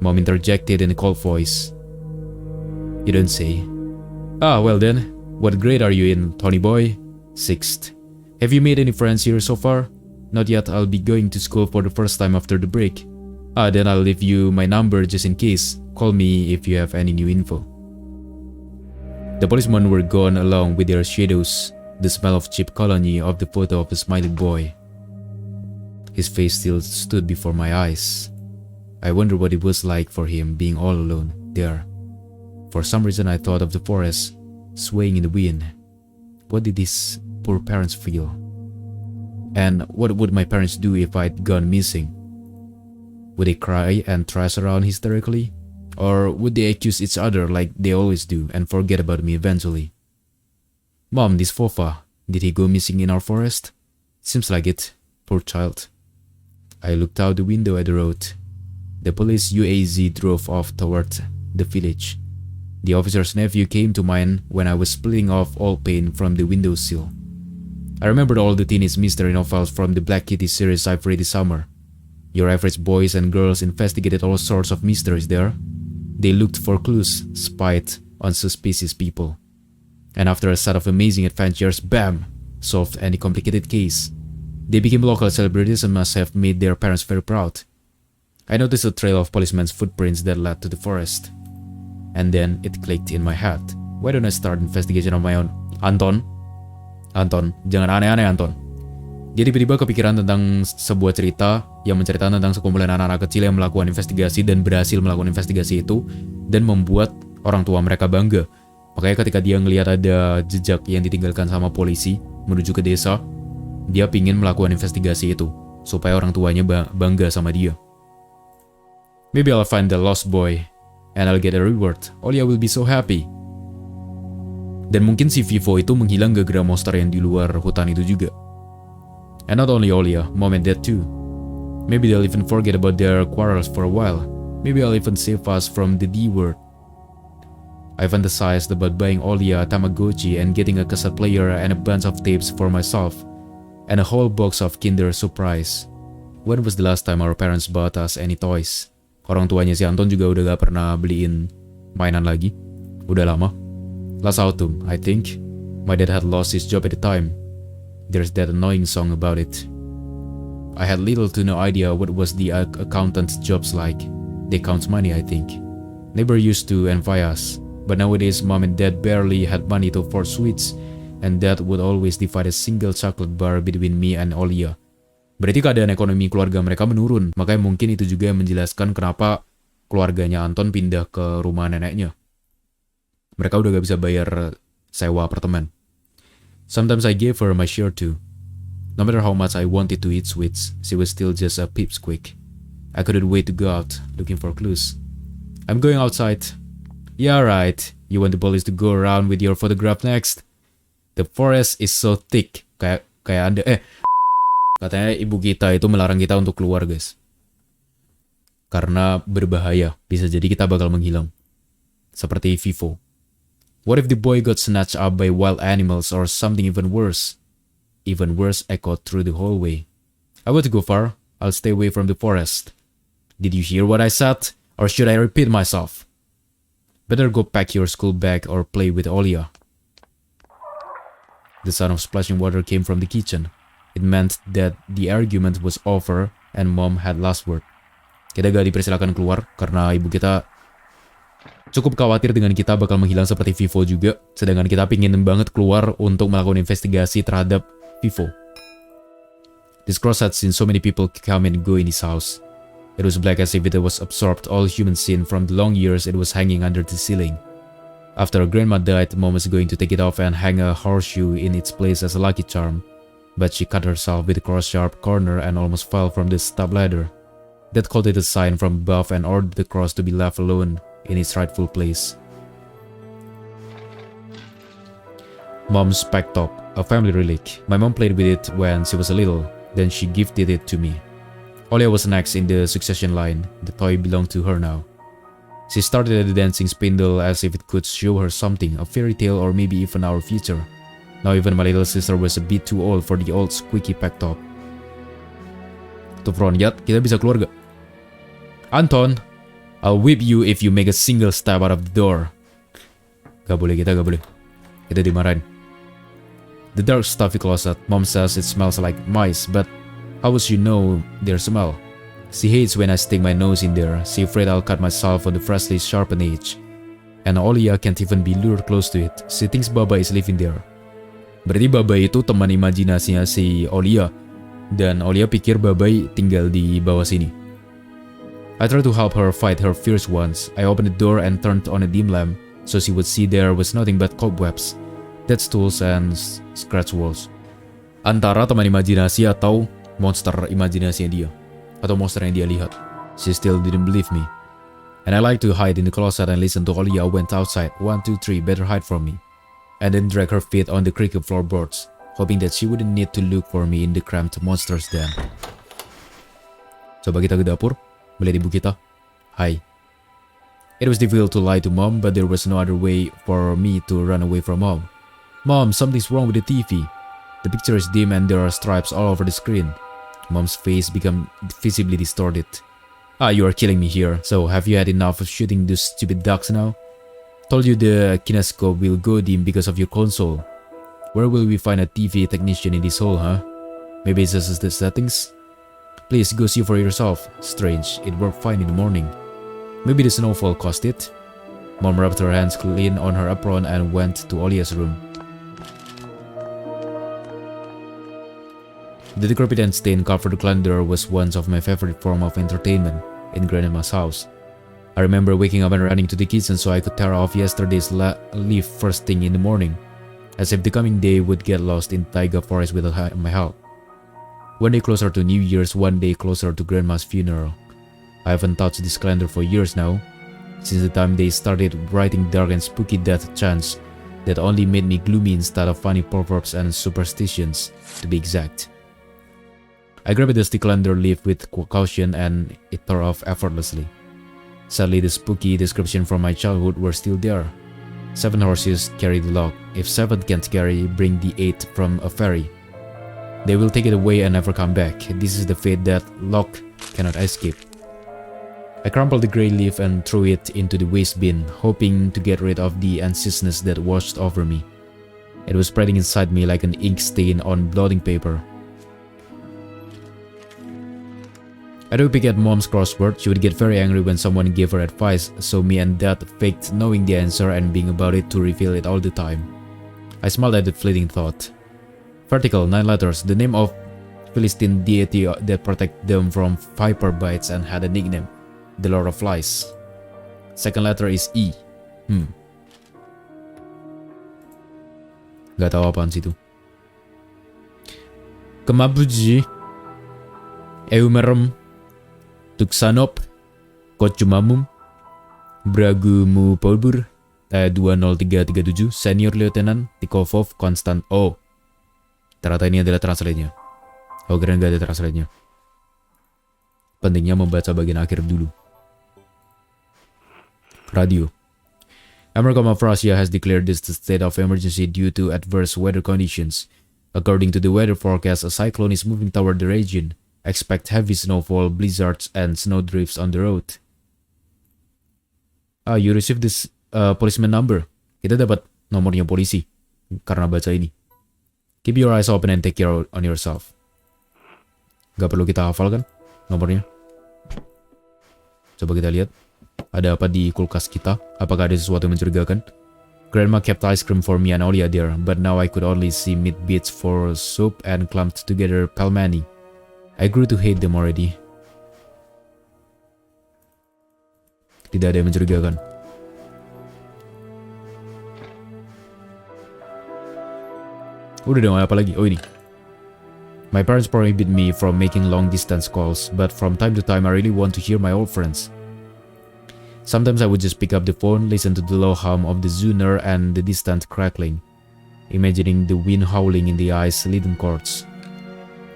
Mom interjected in a cold voice. You don't say. Ah, well then, what grade are you in, Tony boy? 6th. Have you made any friends here so far? Not yet, I'll be going to school for the first time after the break. Ah, then I'll leave you my number just in case. Call me if you have any new info. The policemen were gone along with their shadows, the smell of cheap colony of the photo of a smiling boy. His face still stood before my eyes. I wonder what it was like for him being all alone there. For some reason I thought of the forest swaying in the wind. What did his poor parents feel? And what would my parents do if I'd gone missing? Would they cry and thrash around hysterically? Or would they accuse each other like they always do and forget about me eventually? Mom, this Fofa, did he go missing in our forest? Seems like it, poor child. I looked out the window at the road. The police UAZ drove off toward the village. The officer's nephew came to mind when I was splitting off all paint from the windowsill. I remembered all the teenage mystery novels from the Black Kitty series I've read this summer. Your average boys and girls investigated all sorts of mysteries there. They looked for clues, spied on suspicious people. And after a set of amazing adventures, bam! Solved any complicated case. They became local celebrities and must have made their parents very proud. I noticed a trail of policemen's footprints that led to the forest. And then it clicked in my head. Why don't I start investigation on my own? Anton, jangan aneh-aneh Anton. Dia tiba-tiba kepikiran tentang sebuah cerita yang menceritakan tentang sekumpulan anak-anak kecil yang melakukan investigasi dan berhasil melakukan investigasi itu dan membuat orang tua mereka bangga. Makanya ketika dia ngelihat ada jejak yang ditinggalkan sama polisi menuju ke desa, dia pingin melakukan investigasi itu supaya orang tuanya bangga sama dia. Maybe I'll find the lost boy and I'll get a reward. Olia will be so happy. Dan mungkin si Vivo itu menghilang gara-gara monster yang di luar hutan itu juga. And not only Olia, Mom and Dad too. Maybe they'll even forget about their quarrels for a while. Maybe I'll even save us from the D word. I fantasized about buying Olia a Tamagotchi and getting a cassette player and a bunch of tapes for myself. And a whole box of Kinder Surprise. When was the last time our parents bought us any toys? Orang tuanya si Anton juga udah gak pernah beliin mainan lagi. Udah lama. Last autumn, I think. My dad had lost his job at the time. There's that annoying song about it. I had little to no idea what was the accountant's jobs like. They count money, I think. Neighbor used to envy us. But nowadays, Mom and Dad barely had money to afford sweets. And Dad would always divide a single chocolate bar between me and Olia. Berarti keadaan ekonomi keluarga mereka menurun. Makanya mungkin itu juga yang menjelaskan kenapa keluarganya Anton pindah ke rumah neneknya. Mereka udah gak bisa bayar sewa apartemen. Sometimes I gave her my share too. No matter how much I wanted to eat sweets, she was still just a pipsqueak. I couldn't wait to go out, looking for clues. I'm going outside. Yeah, right. You want the police to go around with your photograph next? The forest is so thick. Kayak Anda. Katanya ibu kita itu melarang kita untuk keluar, guys. Karena berbahaya. Bisa jadi kita bakal menghilang. Seperti Vivo. What if the boy got snatched up by wild animals or something even worse? Even worse echoed through the hallway. I won't go far. I'll stay away from the forest. Did you hear what I said? Or should I repeat myself? Better go pack your school bag or play with Olia. The sound of splashing water came from the kitchen. It meant that the argument was over and Mom had last word. Kita gak dipersilakan keluar karena ibu kita cukup khawatir dengan kita bakal menghilang seperti Vivo juga, sedangkan kita pingin banget keluar untuk melakukan investigasi terhadap Vivo. This cross had seen so many people come and go in his house. It was black as if it was absorbed all human sin from the long years it was hanging under the ceiling. After her grandma died, Mom was going to take it off and hang a horseshoe in its place as a lucky charm, but she cut herself with a cross-sharp corner and almost fell from the stepladder. Dad called it a sign from above and ordered the cross to be left alone in its rightful place. Mom's spec top, a family relic. My mom played with it when she was little. Then she gifted it to me. Olia was next in the succession line. The toy belonged to her now. She started at the dancing spindle as if it could show her something, a fairy tale or maybe even our future. Now even my little sister was a bit too old for the old squeaky pack top. To front yard, kita bisa keluar gak? Anton, I'll whip you if you make a single step out of the door. Gak boleh, kita gak boleh. Kita dimarahin. The dark stuffy closet. Mom says it smells like mice, but how would she know their smell? She hates when I stick my nose in there. She afraid I'll cut myself on the freshly sharpened edge. And Olia can't even be lured close to it. She thinks Baba is living there. Berarti Baba itu teman imajinasinya si Olia. Dan Olia pikir Baba tinggal di bawah sini. I tried to help her fight her fears once. I opened the door and turned on a dim lamp, so she would see there was nothing but cobwebs, dead stools, and scratch walls. Antara teman imajinasi atau monster imajinasinya dia. Atau monster yang dia lihat. She still didn't believe me. And I like to hide in the closet and listen to Olia went outside. 1, 2, 3, better hide from me. And then drag her feet on the creaky floorboards, hoping that she wouldn't need to look for me in the cramped monster's den. Coba kita ke dapur, melihat ibu kita. Hai. It was difficult to lie to Mom, but there was no other way for me to run away from Mom. Mom, something's wrong with the TV. The picture is dim and there are stripes all over the screen. Mom's face became visibly distorted. Ah, you are killing me here. So, have you had enough of shooting those stupid ducks now? Told you the kinescope will go dim because of your console. Where will we find a TV technician in this hole, huh? Maybe it's just the settings? Please go see for yourself. Strange, it worked fine in the morning. Maybe the snowfall caused it? Mom rubbed her hands clean on her apron and went to Olia's room. The decrepit and stain-covered calendar was one of my favorite form of entertainment in Grandma's house. I remember waking up and running to the kitchen so I could tear off yesterday's leaf first thing in the morning, as if the coming day would get lost in taiga forest without my help. One day closer to New Year's, one day closer to Grandma's funeral. I haven't touched this calendar for years now, since the time they started writing dark and spooky death chants that only made me gloomy instead of funny proverbs and superstitions, to be exact. I grabbed a dusty calendar leaf with caution and it tore off effortlessly. Sadly, the spooky description from my childhood were still there. 7 horses carry the log. If 7 can't carry, bring the 8 from a ferry. They will take it away and never come back. This is the fate that log cannot escape. I crumpled the grey leaf and threw it into the waste bin, hoping to get rid of the anxiousness that washed over me. It was spreading inside me like an ink stain on blotting paper. I would pick at Mom's crossword. She would get very angry when someone gave her advice, so me and Dad faked knowing the answer and being about it to reveal it all the time. I smiled at the fleeting thought. Vertical, 9 letters, the name of Philistine deity that protected them from viper bites and had a nickname, the Lord of Flies. Second letter is E. Gak tahu apaan situ. Kemabuji Eumerum Tuksanop Kocumamum Bragumu Polbur 20337 Senior Lieutenant Tikovov Constant O. Ternyata ini adalah translate-nya. Oh, keren gak ada translate-nya. Pentingnya membaca bagian akhir dulu. Radio. America of Russia has declared this the state of emergency due to adverse weather conditions. According to the weather forecast, a cyclone is moving toward the region. Expect heavy snowfall, blizzards, and snowdrifts on the road. You received this policeman number. Kita dapat nomornya polisi karena baca ini. Keep your eyes open and take care on yourself. Gak perlu kita hafal kan nomornya? Coba kita lihat. Ada apa di kulkas kita? Apakah ada sesuatu yang mencurigakan? Grandma kept ice cream for me and Olia there, but now I could only see meat bits for soup and clumped together pelmeni. I grew to hate them already. Tidak ada yang mencurigakan. Udah dong, apa lagi? Oh ini. My parents prohibit me from making long distance calls, but from time to time I really want to hear my old friends. Sometimes I would just pick up the phone, listen to the low hum of the zooner and the distant crackling, imagining the wind howling in the ice-laden courts.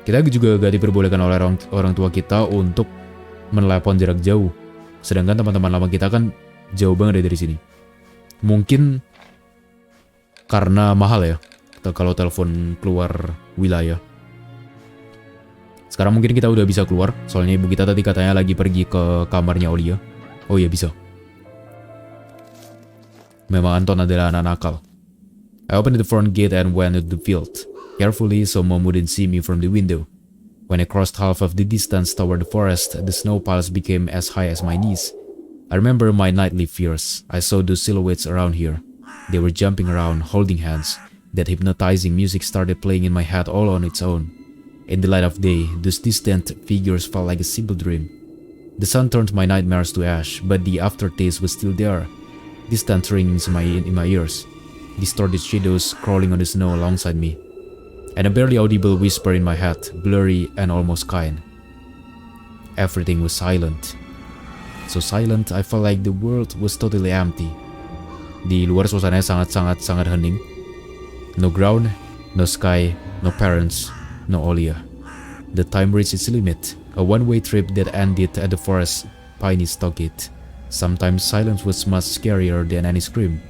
Kita juga gak diperbolehkan oleh orang tua kita untuk menelepon jarak jauh. Sedangkan teman-teman lama kita kan jauh banget dari sini. Mungkin karena mahal ya, kalau telepon keluar wilayah. Sekarang mungkin kita udah bisa keluar, soalnya ibu kita tadi katanya lagi pergi ke kamarnya Olia. Oh iya bisa. Memang Anton adalah anak nakal. I opened the front gate and went to the field, carefully so mom wouldn't see me from the window. When I crossed half of the distance toward the forest, the snow piles became as high as my knees. I remember my nightly fears. I saw those silhouettes around here. They were jumping around, holding hands. That hypnotizing music started playing in my head all on its own. In the light of day, those distant figures felt like a simple dream. The sun turned my nightmares to ash, but the aftertaste was still there. Distant ringings in my ears. Distorted shadows crawling on the snow alongside me. And a barely audible whisper in my head, blurry and almost kind. Everything was silent. So silent, I felt like the world was totally empty. Di luar suasananya sangat hening. No ground, no sky, no parents, no Olia. The time reached its limit, a one-way trip that ended at the forest's piney stockade. Sometimes silence was much scarier than any scream.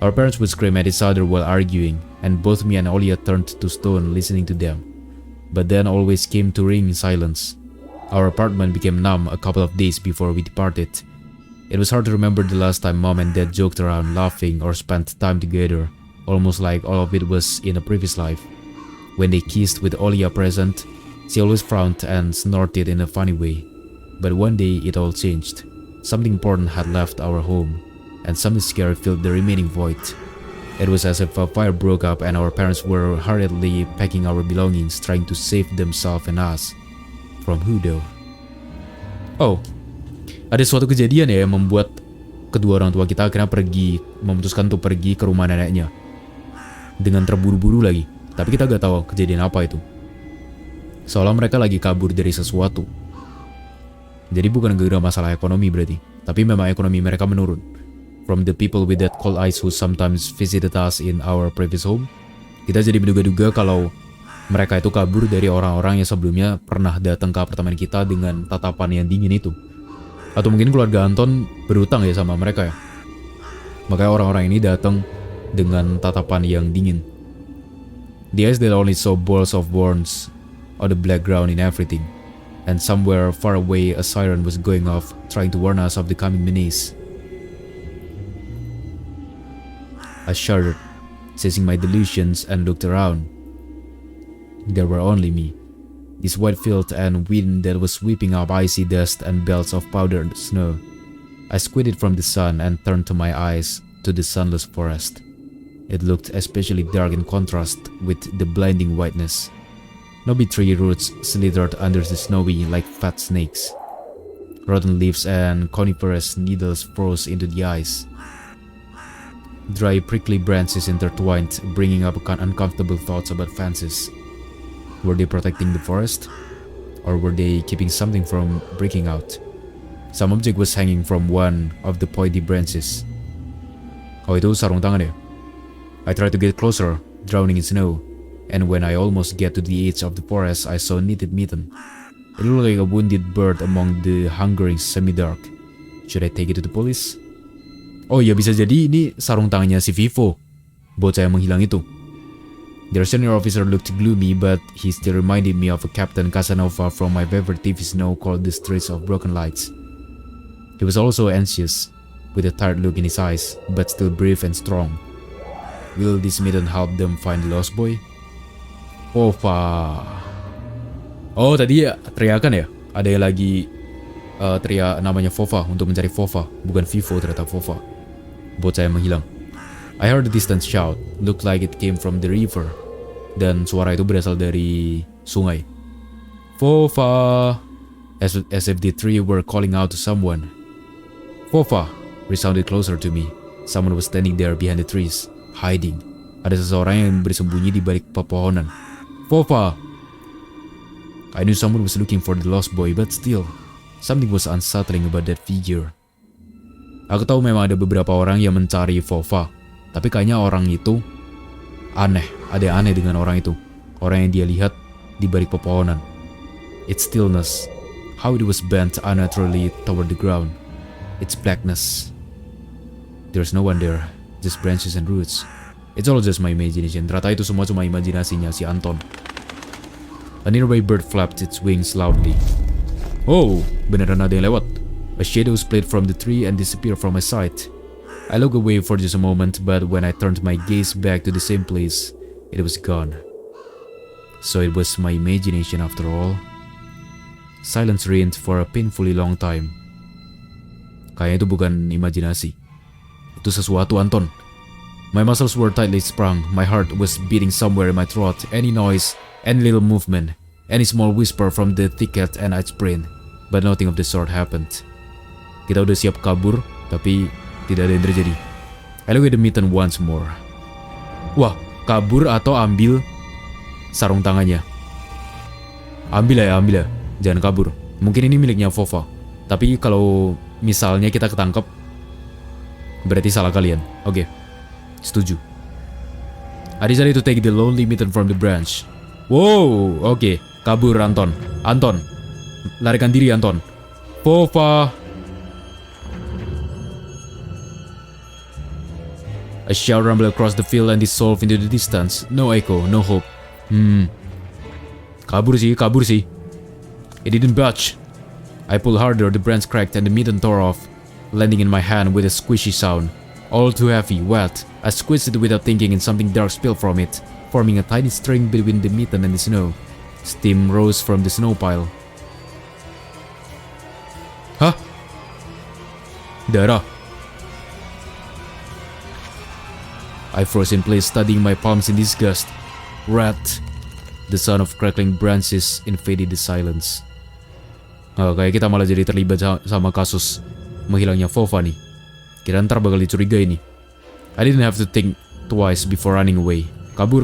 Our parents would scream at each other while arguing, and both me and Olia turned to stone listening to them. But then always came to ring in silence. Our apartment became numb a couple of days before we departed. It was hard to remember the last time mom and dad joked around, laughing, or spent time together, almost like all of it was in a previous life. When they kissed with Olia present, she always frowned and snorted in a funny way. But one day it all changed. Something important had left our home, and something scary filled the remaining void. It was as if a fire broke up and our parents were hurriedly packing our belongings, trying to save themselves and us. From who though? Oh, ada suatu kejadian ya yang membuat kedua orang tua kita akhirnya memutuskan untuk pergi ke rumah neneknya. Dengan terburu-buru lagi, tapi kita gak tahu kejadian apa itu. Seolah mereka lagi kabur dari sesuatu. Jadi bukan gara-gara masalah ekonomi berarti, tapi memang ekonomi mereka menurun. From the people with that cold eyes who sometimes visited us in our previous home, kita jadi menduga-duga kalau mereka itu kabur dari orang-orang yang sebelumnya pernah datang ke apartemen kita dengan tatapan yang dingin itu. Atau mungkin keluarga Anton berutang ya sama mereka ya. Makanya orang-orang ini datang dengan tatapan yang dingin. The eyes that only saw balls of worms on the black ground in everything. And somewhere far away a siren was going off, trying to warn us of the coming menace. I shuddered, seizing my delusions and looked around. There were only me, this white field and wind that was sweeping up icy dust and belts of powdered snow. I squinted from the sun and turned to my eyes to the sunless forest. It looked especially dark in contrast with the blinding whiteness. Knobby tree roots slithered under the snowy like fat snakes. Rotten leaves and coniferous needles froze into the ice. Dry, prickly branches intertwined, bringing up uncomfortable thoughts about fences. Were they protecting the forest? Or were they keeping something from breaking out? Some object was hanging from one of the pointy branches. Oh, itu sarung tangan ya? I tried to get closer, drowning in snow. And when I almost get to the edge of the forest, I saw a knitted mitten. It looked like a wounded bird among the hungering semi-dark. Should I take it to the police? Oh ya, bisa jadi ini sarung tangannya si Vivo, bocah yang menghilang itu. Their senior officer looked gloomy, but he still reminded me of a Captain Casanova from my favorite TV show called The Streets of Broken Lights. He was also anxious, with a tired look in his eyes, but still brave and strong. Will this mitten help them find the lost boy? Fova. Oh, tadi ya teriakan ya? Ada yang lagi teriak namanya Fova untuk mencari Fova, bukan Vivo, ternyata Fova, bocah yang menghilang. I heard a distant shout, looked like it came from the river. Dan suara itu berasal dari sungai. Fova, as if the three were calling out to someone. Fova resounded closer to me. Someone was standing there behind the trees, hiding. Ada seseorang yang bersembunyi di balik pepohonan. Fova! I knew someone was looking for the lost boy, but still, something was unsettling about that figure. Aku tahu memang ada beberapa orang yang mencari Fova, tapi kayaknya orang itu aneh. Ada yang aneh dengan orang itu. Orang yang dia lihat di balik pepohonan. Its stillness, how it was bent unnaturally toward the ground. Its blackness. There's no one there, just branches and roots. It's all just my imagination. Ternyata itu semua cuma imajinasinya si Anton. A nearby bird flapped its wings loudly. Oh, beneran ada yang lewat. A shadow split from the tree and disappeared from my sight. I looked away for just a moment, but when I turned my gaze back to the same place, it was gone. So it was my imagination after all. Silence reigned for a painfully long time. Kayaknya itu bukan imajinasi. Itu sesuatu, Anton. My muscles were tightly sprung. My heart was beating somewhere in my throat. Any noise, any little movement, any small whisper from the thicket and I'd sprint. But nothing of the sort happened. Kita udah siap kabur, tapi tidak ada yang terjadi. I looked at the mitten once more. Wah, kabur atau ambil sarung tangannya? Ambil ya, jangan kabur. Mungkin ini miliknya Vova. Tapi kalau misalnya kita ketangkep, berarti salah kalian. Oke, setuju. I decided to take the lonely mitten from the branch. Wow, oke. Kabur, Anton. Anton, larikan diri, Anton. Vova. A shout rumbled across the field and dissolved into the distance. No echo, no hope. Kabur sih. It didn't budge. I pulled harder, the branch cracked and the mitten tore off, landing in my hand with a squishy sound. All too heavy, wet. I squeezed it without thinking and something dark spilled from it, forming a tiny string between the mitten and the snow. Steam rose from the snow pile. Hah? Darah. I froze in place, studying my palms in disgust. Rat. The sound of crackling branches invaded the silence. Kayak kita malah jadi terlibat sama kasus menghilangnya Vova nih. Kira ntar bakal dicurigai nih. I didn't have to think twice before running away. Kabur.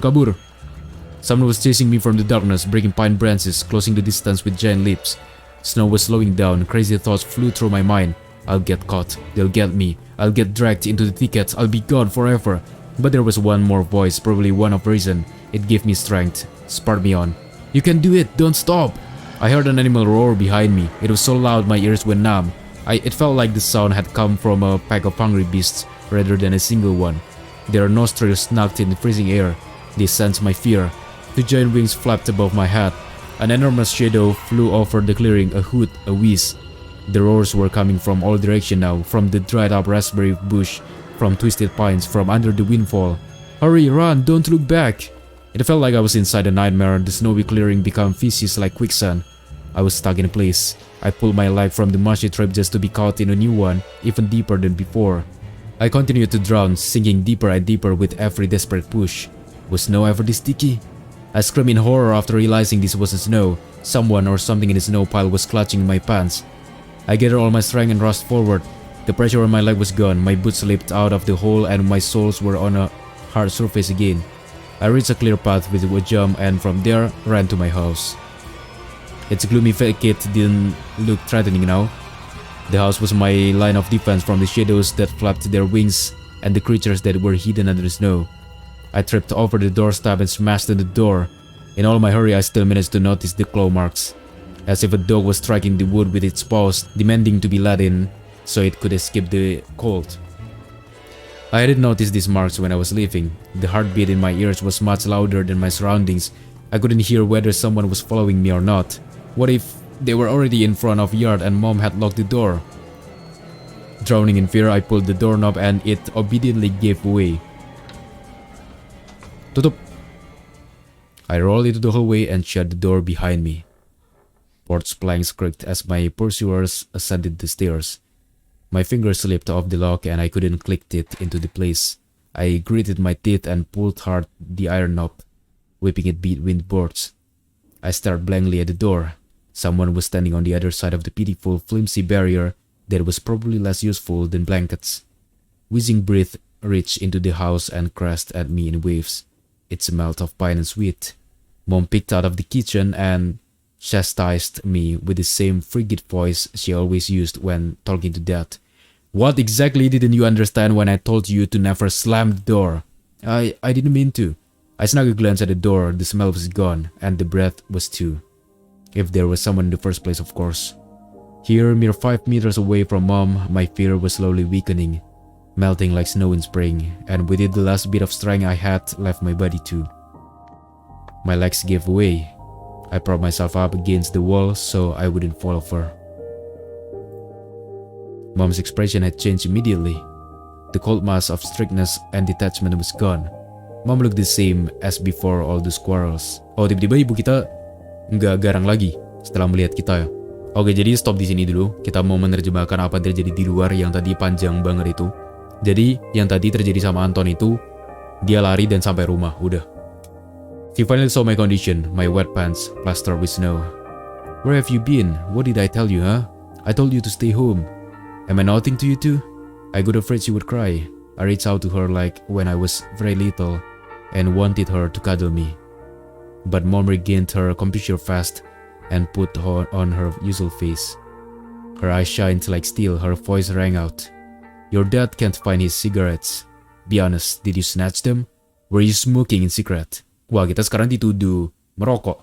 Someone was chasing me from the darkness, breaking pine branches, closing the distance with giant leaps. Snow was slowing down, crazy thoughts flew through my mind. I'll get caught, they'll get me, I'll get dragged into the thicket, I'll be gone forever. But there was one more voice, probably one of reason. It gave me strength, spurred me on. You can do it, don't stop! I heard an animal roar behind me. It was so loud my ears went numb. It felt like the sound had come from a pack of hungry beasts rather than a single one. Their nostrils snugged in the freezing air. They sensed my fear. The giant wings flapped above my head. An enormous shadow flew over the clearing, a hoot, a whiz. The roars were coming from all directions now, from the dried up raspberry bush, from twisted pines, from under the windfall. Hurry, run, don't look back! It felt like I was inside a nightmare. The snowy clearing became viscous like quicksand. I was stuck in place. I pulled my leg from the mushy trap just to be caught in a new one, even deeper than before. I continued to drown, sinking deeper and deeper with every desperate push. Was snow ever this sticky? I screamed in horror after realizing this wasn't snow. Someone or something in the snow pile was clutching my pants. I gathered all my strength and rushed forward. The pressure on my leg was gone, my boots slipped out of the hole and my soles were on a hard surface again. I reached a clear path with a jump and from there ran to my house. Its gloomy facade didn't look threatening now. The house was my line of defense from the shadows that flapped their wings and the creatures that were hidden under the snow. I tripped over the doorstep and smashed in the door. In all my hurry, I still managed to notice the claw marks, as if a dog was striking the wood with its paws, demanding to be let in so it could escape the cold. I hadn't noticed these marks when I was leaving. The heartbeat in my ears was much louder than my surroundings. I couldn't hear whether someone was following me or not. What if they were already in front of yard and Mom had locked the door? Drowning in fear, I pulled the doorknob and it obediently gave way. Tutup. I rolled into the hallway and shut the door behind me. Porch planks creaked as my pursuers ascended the stairs. My fingers slipped off the lock and I couldn't click it into the place. I gritted my teeth and pulled hard the iron knob, whipping it between the boards. I stared blankly at the door. Someone was standing on the other side of the pitiful, flimsy barrier that was probably less useful than blankets. Whizzing breath reached into the house and crashed at me in waves. It smelled of pine and sweet. Mom picked out of the kitchen and chastised me with the same frigid voice she always used when talking to Dad. What exactly didn't you understand when I told you to never slam the door? I didn't mean to. I snuck a glance at the door, the smell was gone, and the breath was too. If there was someone in the first place, of course. Here, mere 5 meters away from Mom, my fear was slowly weakening, melting like snow in spring, and with it the last bit of strength I had left my body too. My legs gave way. I propped myself up against the wall so I wouldn't fall over. Mom's expression had changed immediately. The cold mask of strictness and detachment was gone. Mom looked the same as before all the quarrels. Oh, tiba-tiba ibu kita nggak garang lagi setelah melihat kita ya. Oke, jadi stop di sini dulu. Kita mau menerjemahkan apa yang terjadi di luar yang tadi panjang banget itu. Jadi, yang tadi terjadi sama Anton itu, dia lari dan sampai rumah, udah. She finally saw my condition, my wet pants, plastered with snow. Where have you been? What did I tell you, huh? I told you to stay home. Am I nothing to you too? I got afraid she would cry. I reached out to her like when I was very little and wanted her to cuddle me. But Mom regained her composure fast and put on her usual face. Her eyes shined like steel, her voice rang out. Your dad can't find his cigarettes. Be honest, did you snatch them? Were you smoking in secret? Wah, kita sekarang dituduh merokok.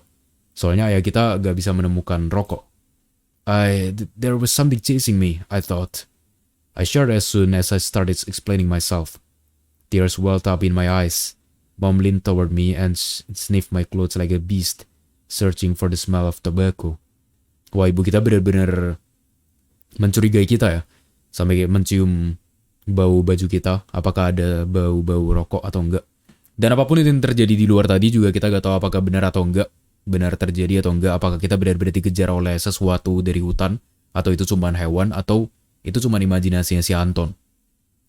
Soalnya ayah kita gak bisa menemukan rokok. There was something chasing me, I thought. I shared as soon as I started explaining myself. Tears welled up in my eyes. Mom leaned toward me and sniffed my clothes like a beast, searching for the smell of tobacco. Wah, ibu kita benar-benar mencurigai kita ya. Sampai kayak mencium bau baju kita, apakah ada bau-bau rokok atau enggak. Dan apapun itu yang terjadi di luar tadi juga kita gak tahu apakah benar atau enggak. Benar terjadi atau enggak, apakah kita benar-benar dikejar oleh sesuatu dari hutan, atau itu cuma hewan, atau itu cuma imajinasinya si Anton.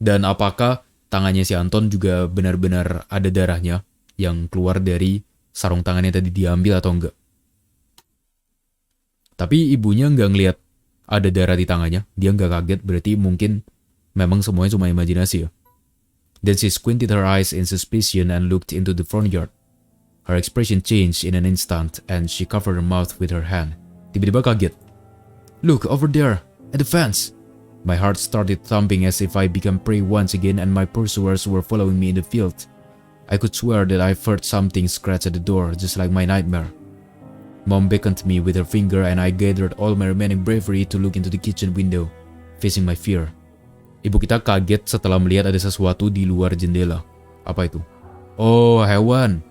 Dan apakah tangannya si Anton juga benar-benar ada darahnya yang keluar dari sarung tangannya tadi diambil atau enggak. Tapi ibunya nggak ngelihat ada darah di tangannya, dia nggak kaget, berarti mungkin memang semuanya cuma imajinasi ya. Then she squinted her eyes in suspicion and looked into the front yard. Her expression changed in an instant and she covered her mouth with her hand. Tiba-tiba kaget. Look, over there, at the fence. My heart started thumping as if I became prey once again and my pursuers were following me in the field. I could swear that I heard something scratch at the door, just like my nightmare. Mom beckoned me with her finger and I gathered all my remaining bravery to look into the kitchen window, facing my fear. Ibu kita kaget setelah melihat ada sesuatu di luar jendela. Apa itu? Oh, hewan.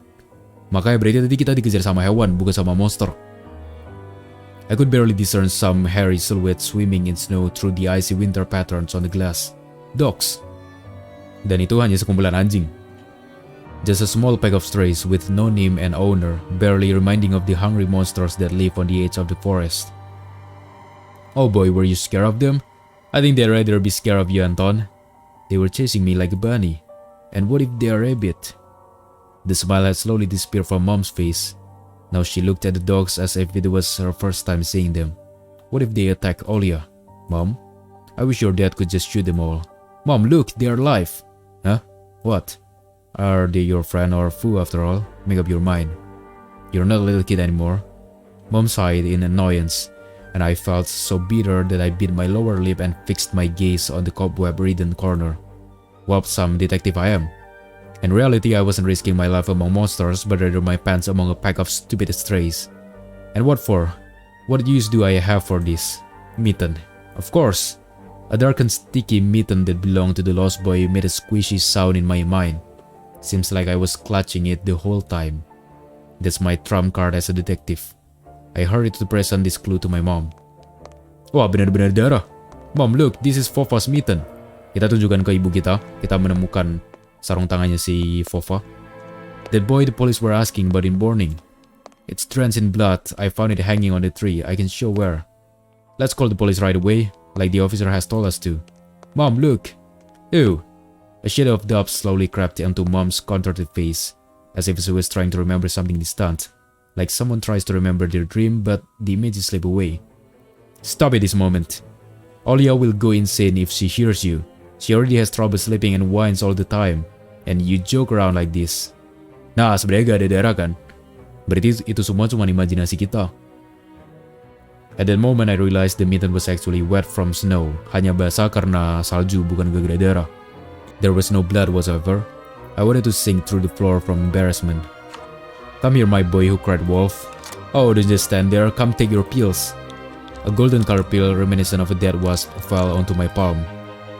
Makanya berarti tadi kita dikejar sama hewan, bukan sama monster. I could barely discern some hairy silhouettes swimming in snow through the icy winter patterns on the glass. Dogs. Dan itu hanya sekumpulan anjing. Just a small pack of strays with no name and owner, barely reminding of the hungry monsters that live on the edge of the forest. Oh boy, were you scared of them? I think they'd rather be scared of you, Anton. They were chasing me like a bunny. And what if they are a rabbit? The smile had slowly disappeared from Mom's face. Now she looked at the dogs as if it was her first time seeing them. What if they attack Olia? Mom? I wish your dad could just shoot them all. Mom, look, they are alive. Huh? What? Are they your friend or foe after all? Make up your mind. You're not a little kid anymore. Mom sighed in annoyance, and I felt so bitter that I bit my lower lip and fixed my gaze on the cobweb-ridden corner. What some detective I am. In reality, I wasn't risking my life among monsters, but rather my pants among a pack of stupid strays. And what for? What use do I have for this? Mitten. Of course. A dark and sticky mitten that belonged to the lost boy made a squishy sound in my mind. Seems like I was clutching it the whole time. That's my trump card as a detective. I hurried to present this clue to my mom. Wah, benar-benar darah. Mom, look, this is Fofa's mitten. Kita tunjukkan ke ibu kita menemukan sarung tangannya si Fofa. That boy the police were asking about in morning. It's drenched in blood. I found it hanging on the tree. I can show where. Let's call the police right away, like the officer has told us to. Mom, look. Ew. A shadow of doubt slowly crept onto Mom's contorted face, as if she was trying to remember something distant, like someone tries to remember their dream but the images slip away. Stop it this moment. Olia will go insane if she hears you. She already has trouble sleeping and whines all the time, and you joke around like this. Nah, sebenarnya gak ada darah kan? Berarti itu semua cuma imajinasi kita. At that moment I realized the mitten was actually wet from snow, hanya basah karena salju bukan gara-gara darah. There was no blood whatsoever. I wanted to sink through the floor from embarrassment. Come here, my boy, who cried Wolf. Oh, don't just stand there, come take your pills. A golden color pill reminiscent of a dead wasp fell onto my palm.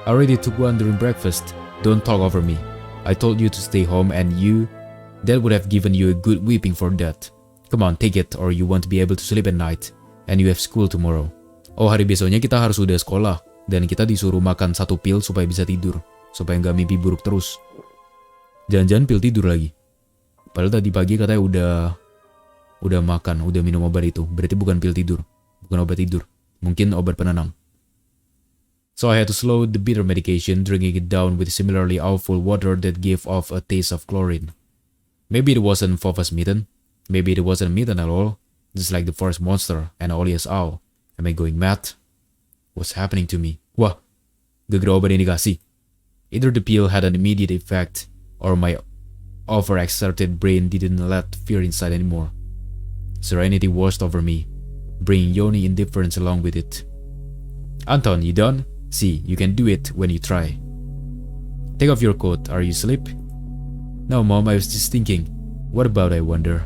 I already took one during breakfast. Don't talk over me. I told you to stay home and Dad would have given you a good whipping for that. Come on, take it or you won't be able to sleep at night. And you have school tomorrow. Oh, hari besoknya kita harus udah sekolah. Dan kita disuruh makan satu pil supaya bisa tidur. Supaya nggak mimpi buruk terus. Jangan-jangan pil tidur lagi. Padahal tadi pagi katanya udah makan, udah minum obat itu. Berarti bukan pil tidur. Bukan obat tidur. Mungkin obat penenang. So I had to slow the bitter medication, drinking it down with similarly awful water that gave off a taste of chlorine. Maybe it wasn't Fofa's mitten. Maybe it wasn't mitten at all. Just like the forest monster and Olia's owl. Am I going mad? What's happening to me? Wah, gara-gara obat yang dikasih. Either the pill had an immediate effect, or my overexerted brain didn't let fear inside anymore. Serenity washed over me, bringing yoni indifference along with it. Anton, you done? See, you can do it when you try. Take off your coat. Are you asleep? No, Mom, I was just thinking. What about, I wonder?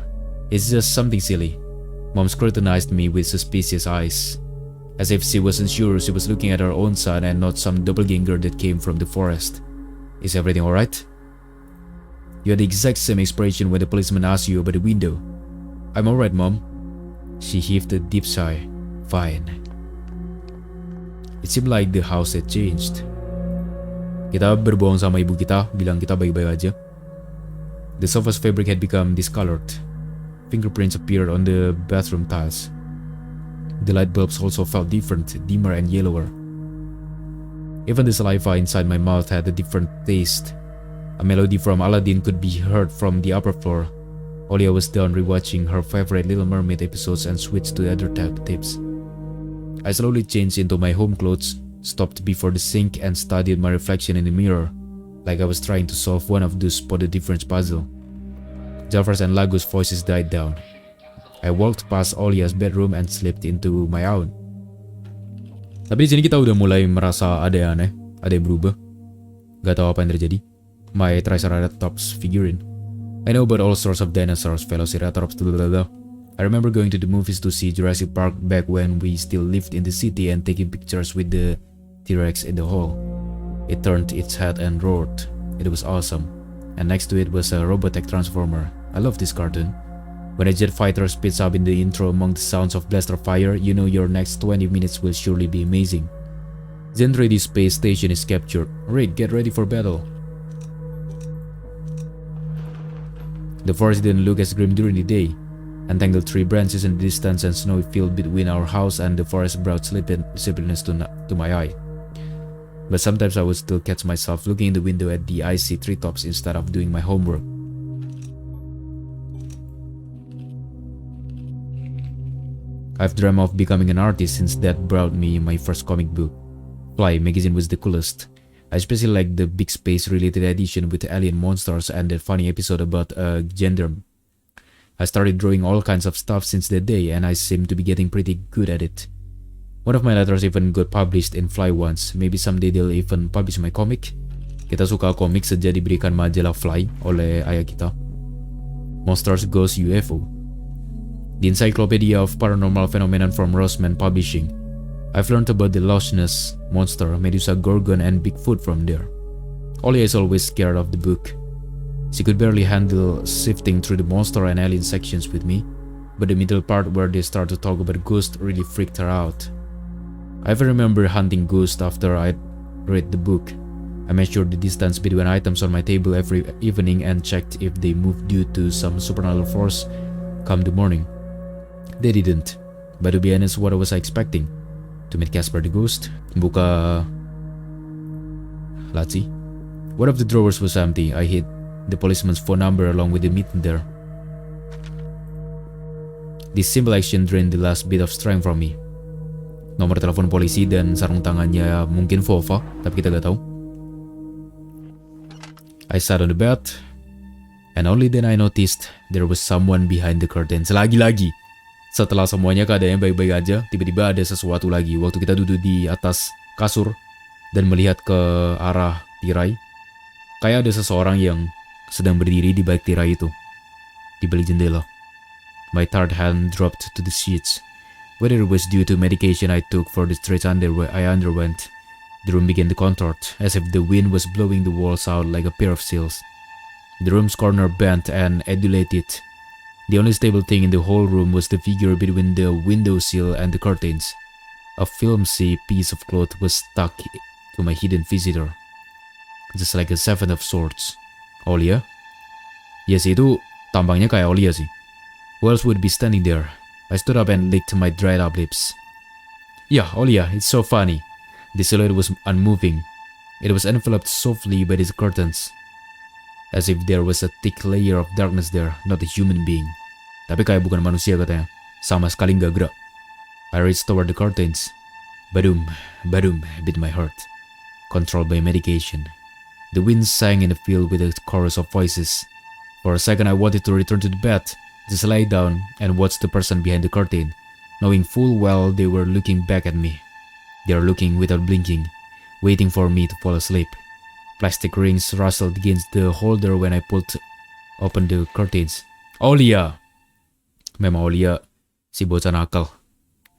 It's just something silly. Mom scrutinized me with suspicious eyes, as if she wasn't sure she was looking at her own son and not some doppelganger that came from the forest. Is everything alright? You had the exact same expression when the policeman asked you about the window. I'm alright, Mom. She heaved a deep sigh. Fine. It seemed like the house had changed. Kita berbohong sama ibu kita, bilang kita baik-baik aja. The sofa's fabric had become discolored. Fingerprints appeared on the bathroom tiles. The light bulbs also felt different, dimmer and yellower. Even the saliva inside my mouth had a different taste. A melody from Aladdin could be heard from the upper floor. Olia was down rewatching her favorite Little Mermaid episodes and switched to other tapes. I slowly changed into my home clothes, stopped before the sink and studied my reflection in the mirror, like I was trying to solve one of those spot the difference puzzle. Jaffar's and Lago's voices died down. I walked past Olia's bedroom and slipped into my own. Tapi di sini kita udah mulai merasa ada yang aneh, ada yang berubah. Gak tahu apa yang terjadi. My Triceratops figurine. I know about all sorts of dinosaurs, Velociraptors, blah blah blah. I remember going to the movies to see Jurassic Park back when we still lived in the city and taking pictures with the T-Rex in the hall. It turned its head and roared. It was awesome. And next to it was a Robotech Transformer. I love this cartoon. When a jet fighter speeds up in the intro among the sounds of blaster fire, you know your next 20 minutes will surely be amazing. Zen 3D space station is captured. Rick, get ready for battle. The forest didn't look as grim during the day. Entangled tree branches in the distance and snowy field between our house and the forest brought sleepiness to my eye. But sometimes I would still catch myself looking in the window at the icy treetops instead of doing my homework. I've dreamt of becoming an artist since Dad brought me my first comic book. Fly magazine was the coolest. I especially liked the big space related edition with alien monsters and that funny episode about a gendarme. I started drawing all kinds of stuff since that day and I seem to be getting pretty good at it. One of my letters even got published in Fly once. Maybe someday they'll even publish my comic. Kita suka komik sejak diberikan majalah Fly oleh ayah kita. Monsters, Ghosts, UFO. The Encyclopedia of Paranormal Phenomenon from Roseman Publishing. I've learned about the Loch Ness Monster, Medusa Gorgon and Bigfoot from there. Olia is always scared of the book. She could barely handle sifting through the monster and alien sections with me, but the middle part where they start to talk about ghosts really freaked her out. I even remember hunting ghosts after I'd read the book. I measured the distance between items on my table every evening and checked if they moved due to some supernatural force come the morning. They didn't, but to be honest, what was I expecting? To meet Casper the ghost? Buka laci. One of the drawers was empty. I hid the policeman's phone number along with the mitten there. This simple action drained the last bit of strength from me. Nomor telepon polisi dan sarung tangannya mungkin Vova, tapi kita gak tahu. I sat on the bed, and only then I noticed there was someone behind the curtains. Lagi-lagi, setelah semuanya keadaannya baik-baik aja, tiba-tiba ada sesuatu lagi. Waktu kita duduk di atas kasur dan melihat ke arah tirai, kayak ada seseorang yang sedang berdiri di balik tirai itu, di balik jendela. My tired hand dropped to the sheets. Whether it was due to medication I took for the stretch I underwent, the room began to contort, as if the wind was blowing the walls out like a pair of sails. The room's corner bent and undulated. The only stable thing in the whole room was the figure between the windowsill and the curtains. A flimsy piece of cloth was stuck to my hidden visitor, just like a seven of swords. Olia? Yes, itu tampangnya kayak Olia sih. Who else would be standing there? I stood up and licked my dried up lips. Yeah, Olia, it's so funny. The silhouette was unmoving. It was enveloped softly by these curtains, as if there was a thick layer of darkness there, not a human being. Tapi kayak bukan manusia katanya, sama sekali nggak gerak. I reached toward the curtains. Badum, badum, beat my heart. Controlled by medication. The wind sang in the field with a chorus of voices. For a second I wanted to return to the bed, just lay down and watch the person behind the curtain, knowing full well they were looking back at me. They are looking without blinking, waiting for me to fall asleep. Plastic rings rustled against the holder when I pulled open the curtains. Olia! Memang Olia, si bocah nakal.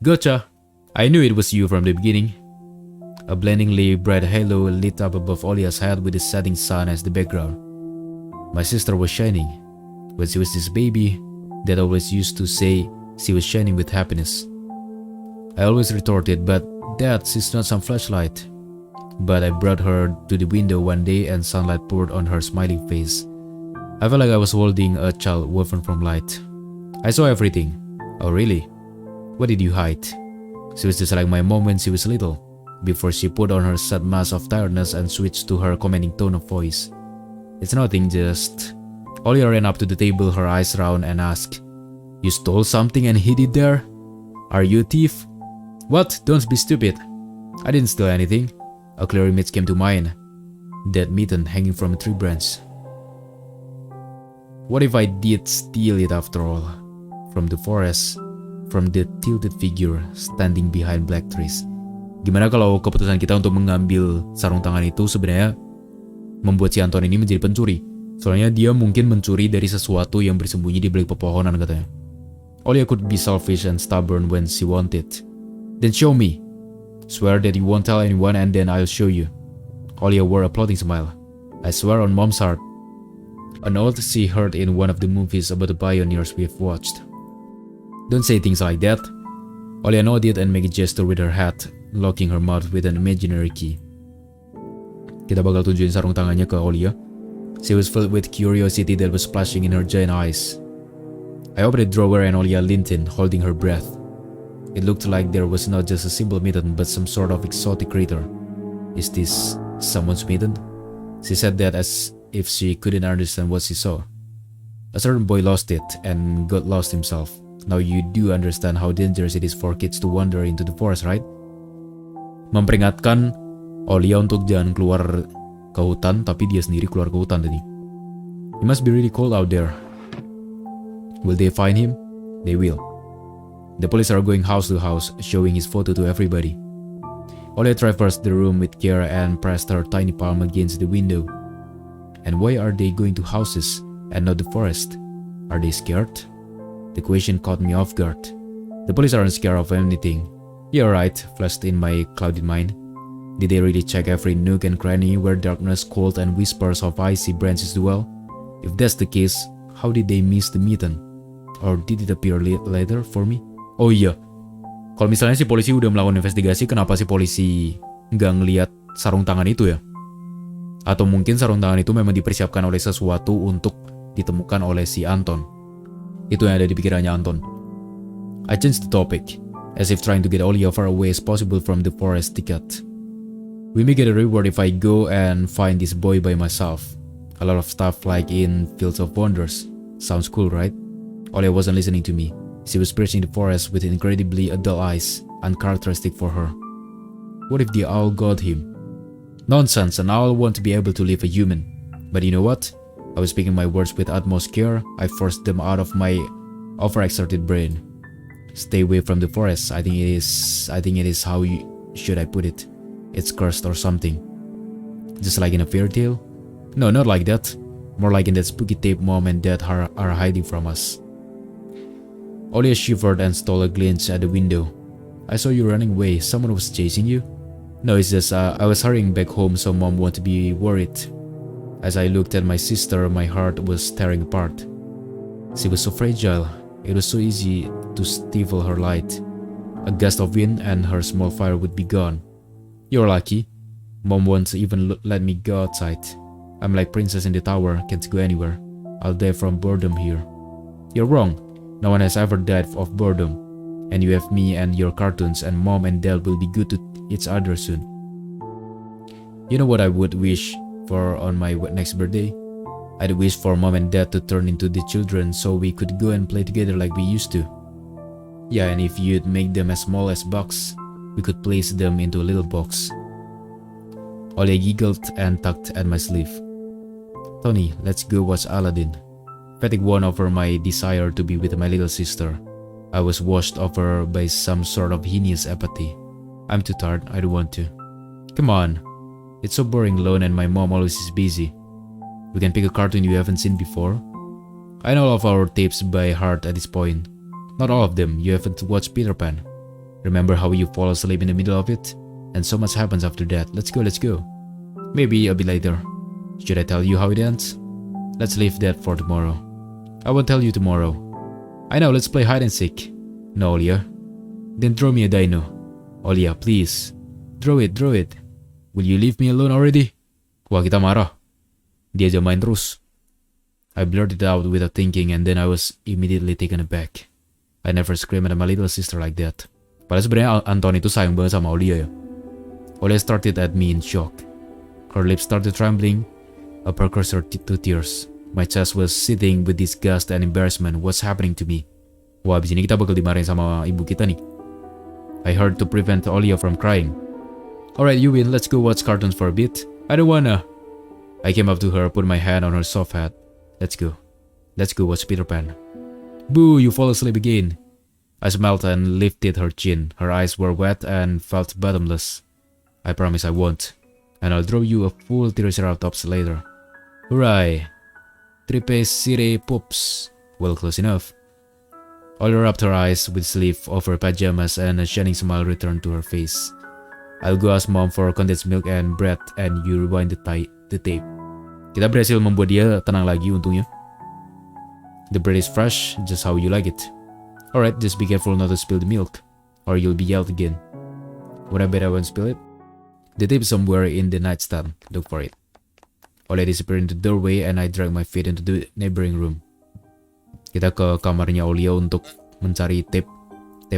Gotcha! I knew it was you from the beginning. A blindingly bright halo lit up above Olia's head with the setting sun as the background. My sister was shining. When she was this baby, Dad always used to say she was shining with happiness. I always retorted, but Dad, she's not some flashlight. But I brought her to the window one day and sunlight poured on her smiling face. I felt like I was holding a child woven from light. I saw everything. Oh really? What did you hide? She was just like my mom when she was little, before she put on her sad mask of tiredness and switched to her commanding tone of voice. It's nothing, just... Olia ran up to the table, her eyes round, and asked, You stole something and hid it there? Are you a thief? What? Don't be stupid. I didn't steal anything. A clear image came to mind. That mitten hanging from a tree branch. What if I did steal it after all? From the forest, from the tilted figure standing behind black trees. Gimana kalau keputusan kita untuk mengambil sarung tangan itu sebenarnya membuat si Anton ini menjadi pencuri? Soalnya dia mungkin mencuri dari sesuatu yang bersembunyi di balik pepohonan katanya. Olia could be selfish and stubborn when she wanted. Then show me. Swear that you won't tell anyone and then I'll show you. Olia wore a plotting smile. I swear on Mom's heart. An oath she heard in one of the movies about the pioneers we've watched. Don't say things like that. Olia nodded and made a gesture with her head, locking her mouth with an imaginary key. Kita bakal tunjukin sarung tangannya ke Olia. She was filled with curiosity that was splashing in her giant eyes. I opened the drawer and Olia leaned in, holding her breath. It looked like there was not just a simple mitten, but some sort of exotic creature. Is this someone's mitten? She said that as if she couldn't understand what she saw. A certain boy lost it and got lost himself. Now you do understand how dangerous it is for kids to wander into the forest, right? Memperingatkan Olia untuk jangan keluar ke hutan, tapi dia sendiri keluar ke hutan tadi. It must be really cold out there. Will they find him? They will. The police are going house to house, showing his photo to everybody. Olia traversed the room with care and pressed her tiny palm against the window. And why are they going to houses and not the forest? Are they scared? The question caught me off guard. The police aren't scared of anything. You're right, flashed in my clouded mind. Did they really check every nook and cranny where darkness, cold, and whispers of icy branches dwell? If that's the case, how did they miss the mitten? Or did it appear later for me? Oh iya, kalau misalnya si polisi udah melakukan investigasi, kenapa si polisi nggak ngeliat sarung tangan itu ya? Atau mungkin sarung tangan itu memang dipersiapkan oleh sesuatu untuk ditemukan oleh si Anton. Itu yang ada di pikirannya Anton. I changed the topic, as if trying to get Olia far away as possible from the forest dekat. We may get a reward if I go and find this boy by myself. A lot of stuff like in Fields of Wonders. Sounds cool, right? Olia wasn't listening to me. She was searching the forest with incredibly adult eyes, uncharacteristic for her. What if the owl got him? Nonsense, an owl won't be able to leave a human. But you know what? I was speaking my words with utmost care. I forced them out of my overexerted brain. Stay away from the forest. I think it is how should I put it? It's cursed or something. Just like in a fairy tale? No, not like that. More like in that spooky tape Mom and Dad are hiding from us. Olia shivered and stole a glance at the window. I saw you running away. Someone was chasing you? No, it's just I was hurrying back home so Mom won't be worried. As I looked at my sister, my heart was tearing apart. She was so fragile. It was so easy to stifle her light. A gust of wind and her small fire would be gone. You're lucky. Mom won't even let me go outside. I'm like princess in the tower, can't go anywhere. I'll die from boredom here. You're wrong. No one has ever died of boredom. And you have me and your cartoons, and Mom and Dad will be good to each other soon. You know what I would wish for on my next birthday? I'd wish for Mom and Dad to turn into the children so we could go and play together like we used to. Yeah, and if you'd make them as small as box, we could place them into a little box. Olia giggled and tugged at my sleeve. Tony, let's go watch Aladdin. Fatigue won over my desire to be with my little sister. I was washed over by some sort of heinous apathy. I'm too tired, I don't want to. Come on. It's so boring alone and my mom always is busy. We can pick a cartoon you haven't seen before. I know all of our tapes by heart at this point. Not all of them, you haven't watched Peter Pan. Remember how you fall asleep in the middle of it? And so much happens after that. Let's go. Maybe a bit later. Should I tell you how it ends? Let's leave that for tomorrow. I will tell you tomorrow. I know, let's play hide and seek. No, Olia. Then draw me a dino. Olia, please. Draw it. Will you leave me alone already? Wah, kita marah. Dia aja main terus. I blurted it out without thinking and then I was immediately taken aback. I never screamed at my little sister like that. Padahal sebenarnya Anton itu sayang banget sama Olia ya. Olia started at me in shock. Her lips started trembling, a precursor to tears. My chest was seething with disgust and embarrassment. What's happening to me? Wah, abis ini kita bakal dimarahin sama ibu kita nih. I heard to prevent Olia from crying. Alright, you win. Let's go watch cartoons for a bit. I don't wanna. I came up to her, put my hand on her soft head. Let's go watch Peter Pan. Boo, you fall asleep again. I smiled and lifted her chin. Her eyes were wet and felt bottomless. I promise I won't. And I'll draw you a full Triceratops later. Hooray! Tripesire poops. Well, close enough. Olia rubbed her eyes with sleeve of her pajamas and a shining smile returned to her face. I'll go ask Mom for condensed milk and bread and you rewind the tape. Kita berhasil membuat dia tenang lagi untungnya. The bread is fresh, just how you like it. Alright, just be careful not to spill the milk, or you'll be yelled again. Would I bet I won't spill it? The tape is somewhere in the nightstand. Look for it. Olia disappeared into the doorway and I dragged my feet into the neighboring room. Kita ke kamarnya Olia untuk mencari tape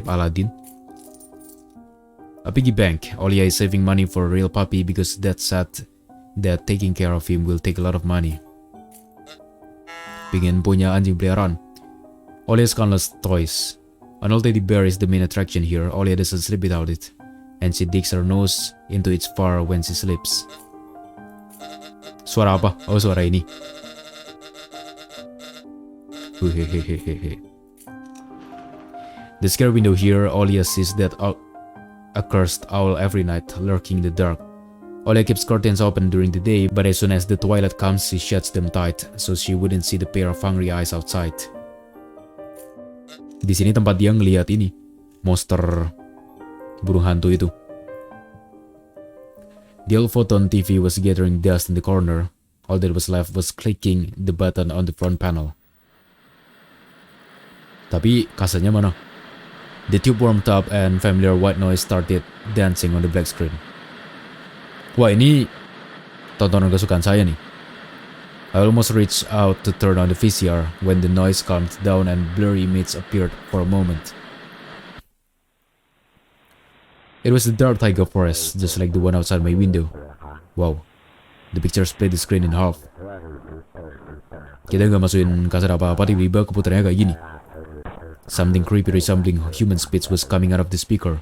Aladdin. A piggy bank. Olia is saving money for a real puppy because Dad said that taking care of him will take a lot of money. Pengen punya anjing peliharaan. Olia's countless toys. An old teddy bear is the main attraction here. Olia doesn't sleep without it, and she digs her nose into its fur when she sleeps. Suara apa? Oh, suara ini. The scare window here, Olia sees that a cursed owl every night, lurking in the dark. Olia keeps curtains open during the day, but as soon as the twilight comes, she shuts them tight, so she wouldn't see the pair of hungry eyes outside. Di sini tempat dia ngelihat ini, monster burung hantu itu. The old photo on TV was gathering dust in the corner. All that was left was clicking the button on the front panel. Tapi kasetnya mana? The tube warmed up and familiar white noise started dancing on the black screen. Wah, ini tontonan kesukaan saya nih. I almost reached out to turn on the VCR when the noise calmed down and blurry images appeared for a moment. It was the dark taiga forest, just like the one outside my window. Wow, the picture split the screen in half. Kita nggak masukin kaset apa-apa, tiba-tiba keputarnya kayak gini. Something creepy resembling human speech was coming out of the speaker.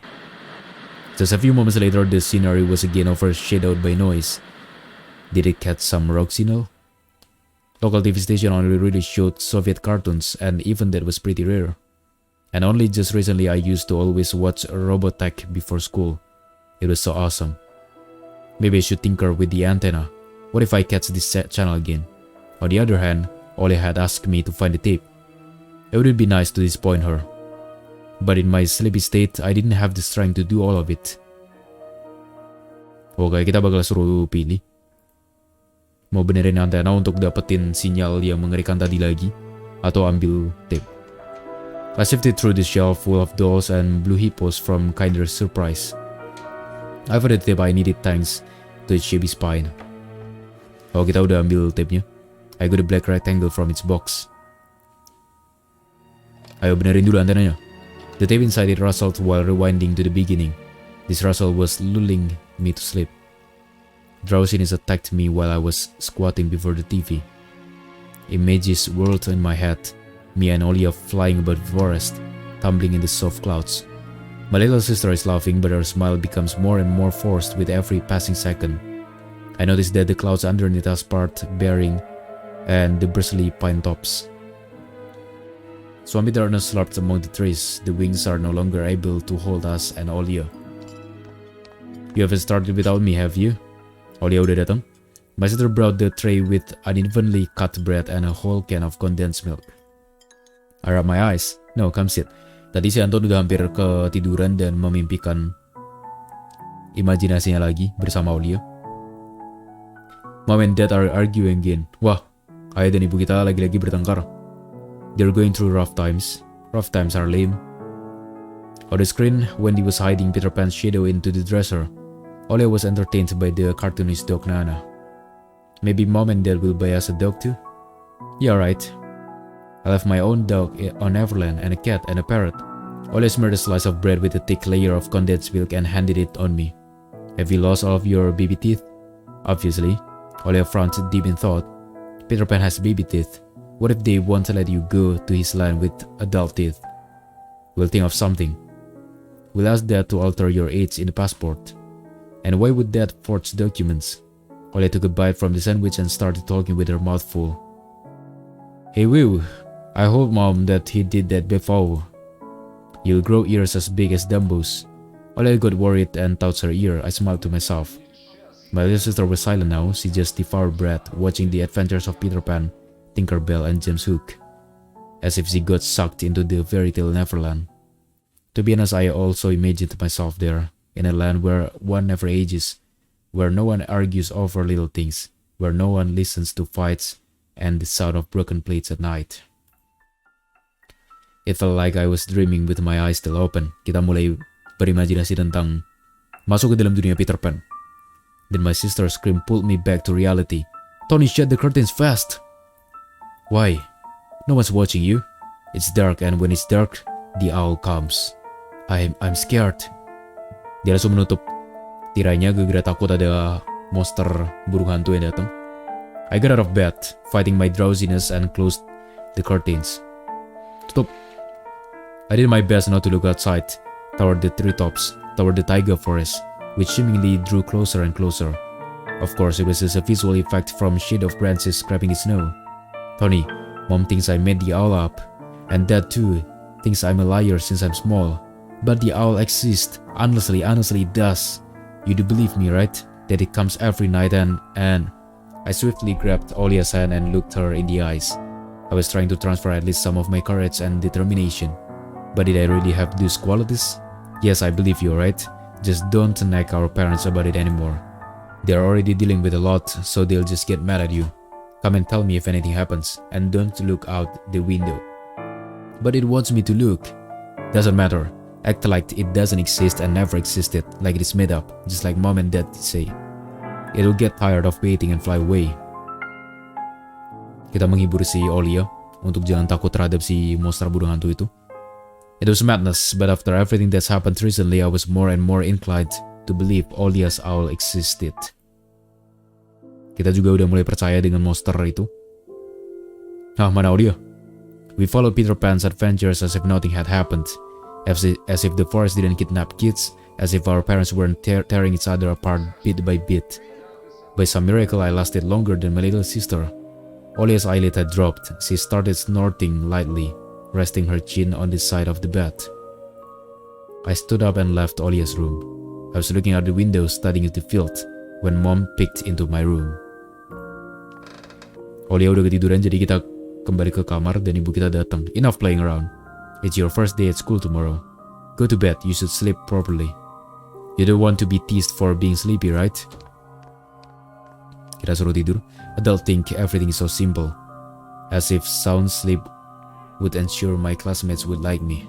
Just a few moments later, the scenery was again overshadowed by noise. Did it catch some rock signal? Local TV station only really showed Soviet cartoons, and even that was pretty rare. And only just recently I used to always watch Robotech before school. It was so awesome. Maybe I should tinker with the antenna. What if I catch this channel again? On the other hand, Olia had asked me to find the tape. It would be nice to disappoint her. But in my sleepy state, I didn't have the strength to do all of it. Oke, kita bakal suruh pilih. Mau benerin antena untuk dapetin sinyal yang mengerikan tadi lagi, atau ambil tape. I sifted through the shelf full of dolls and blue hippos from Kinder Surprise. I found the tape I needed thanks to its shabby spine. Oh, kita udah ambil tape-nya. I got a black rectangle from its box. Ayo benerin dulu antenanya. The tape inside it rustled while rewinding to the beginning. This rustle was lulling me to sleep. Drowsiness attacked me while I was squatting before the TV. Images whirled in my head. Me and Olia flying above the forest, tumbling in the soft clouds. My little sister is laughing, but her smile becomes more and more forced with every passing second. I notice that the clouds underneath us part bearing and the bristly pine tops. Swampy darkness slurped among the trees. The wings are no longer able to hold us and Olia. You haven't started without me, have you? Olia udah datang? My sister brought the tray with unevenly cut bread and a whole can of condensed milk. I rub my eyes. No, come sit. Tadi si Anton udah hampir ketiduran dan memimpikan imajinasinya lagi bersama Olia. Mom and Dad are arguing again. Wah, ayah dan ibu kita lagi-lagi bertengkar. They're going through rough times. Rough times are lame. On the screen, Wendy was hiding Peter Pan's shadow into the dresser. Olia was entertained by the cartoonist dog Nana. Maybe Mom and Dad will buy us a dog too? Yeah, right. I left my own dog on Neverland and a cat and a parrot. Olia smeared a slice of bread with a thick layer of condensed milk and handed it on me. Have you lost all of your baby teeth? Obviously. Olia frowned deep in thought. Peter Pan has baby teeth. What if they won't let you go to his land with adult teeth? We'll think of something. We'll ask Dad to alter your age in the passport. And why would Dad forge documents? Olia took a bite from the sandwich and started talking with her mouth full. Hey Will, I told Mom that he did that before. You'll grow ears as big as Dumbo's. Olia got worried and touched her ear. I smiled to myself. My little sister was silent now. She just devoured bread, watching the adventures of Peter Pan, Tinkerbell, and James Hook, as if she got sucked into the fairy tale Neverland. To be honest, I also imagined myself there, in a land where one never ages, where no one argues over little things, where no one listens to fights and the sound of broken plates at night. It felt like I was dreaming with my eyes still open. Kita mulai berimajinasi tentang masuk ke dalam dunia Peter Pan. Then my sister scream pulled me back to reality. Tony, shut the curtains fast! Why? No one's watching you. It's dark, and when it's dark, the owl comes. I'm scared. Dia langsung menutup tirainya gara-gara takut ada monster burung hantu yang datang. I got out of bed, fighting my drowsiness, and closed the curtains. Tutup. I did my best not to look outside, toward the treetops, toward the taiga forest, which seemingly drew closer and closer. Of course, it was just a visual effect from shade of branches scraping the snow. Tony, Mom thinks I made the owl up, and Dad too thinks I'm a liar since I'm small. But the owl exists, honestly it does. You do believe me, right? That it comes every night and I swiftly grabbed Olia's hand and looked her in the eyes. I was trying to transfer at least some of my courage and determination. But did I really have those qualities? Yes, I believe you, right? Just don't nag our parents about it anymore. They're already dealing with a lot, so they'll just get mad at you. Come and tell me if anything happens, and don't look out the window. But it wants me to look. Doesn't matter. Act like it doesn't exist and never existed, like it is made up, just like Mom and Dad say. It'll get tired of waiting and fly away. Kita menghibur si Olia untuk jangan takut terhadap si monster burung hantu itu. It was madness, but after everything that's happened recently, I was more and more inclined to believe Olia's owl existed. Kita juga udah mulai percaya dengan monster itu. Ah, mana Olia? We followed Peter Pan's adventures as if nothing had happened, as if the forest didn't kidnap kids, as if our parents weren't tearing each other apart bit by bit. By some miracle, I lasted longer than my little sister. Olia's eyelid had dropped. She started snorting lightly, resting her chin on the side of the bed. I stood up and left Olia's room. I was looking out the window, studying the field, when Mom peeked into my room. Olia udah ketiduran, jadi kita kembali ke kamar dan ibu kita datang. Enough playing around. It's your first day at school tomorrow. Go to bed, you should sleep properly. You don't want to be teased for being sleepy, right? Kita suruh tidur. Adults think everything is so simple. As if sound sleep would ensure my classmates would like me.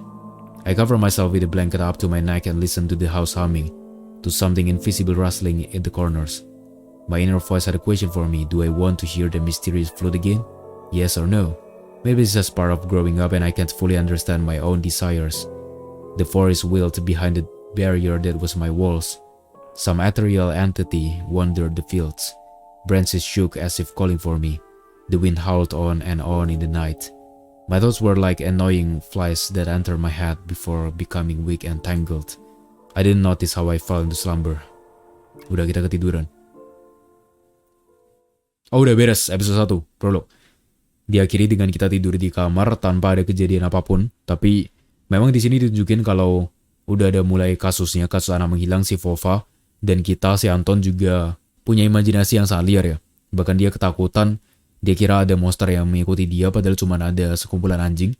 I cover myself with a blanket up to my neck and listen to the house humming, to something invisible rustling in the corners. My inner voice had a question for me. Do I want to hear the mysterious flute again? Yes or no? Maybe it's just part of growing up and I can't fully understand my own desires. The forest wailed behind the barrier that was my walls. Some ethereal entity wandered the fields. Branches shook as if calling for me. The wind howled on and on in the night. My thoughts were like annoying flies that entered my head before becoming weak and tangled. I didn't notice how I fell into slumber. Udah, kita ketiduran. Oh, udah beres episode 1, prolog. Diakhiri dengan kita tidur di kamar tanpa ada kejadian apapun. Tapi memang di sini ditunjukin kalau udah ada mulai kasus anak menghilang si Vova. Dan kita, si Anton juga punya imajinasi yang sangat liar ya. Bahkan dia ketakutan. Dia kira ada monster yang mengikuti dia padahal cuma ada sekumpulan anjing.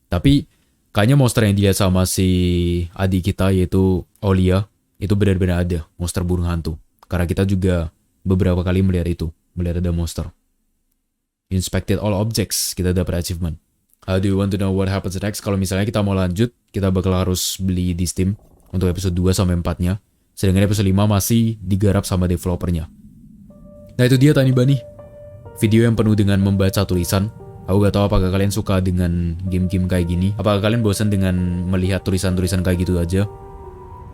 Tapi kayaknya monster yang dilihat sama si adik kita yaitu Olia itu benar-benar ada, monster burung hantu. Karena kita juga beberapa kali melihat ada monster. Inspected all objects, kita dapat achievement. How do you want to know what happens next? Kalau misalnya kita mau lanjut, kita bakal harus beli di Steam untuk episode 2-4-nya. Sedangkan episode 5 masih digarap sama developernya. Nah itu dia Tiny Bunny. Video yang penuh dengan membaca tulisan. Aku gak tahu apakah kalian suka dengan game-game kayak gini. Apakah kalian bosan dengan melihat tulisan-tulisan kayak gitu aja.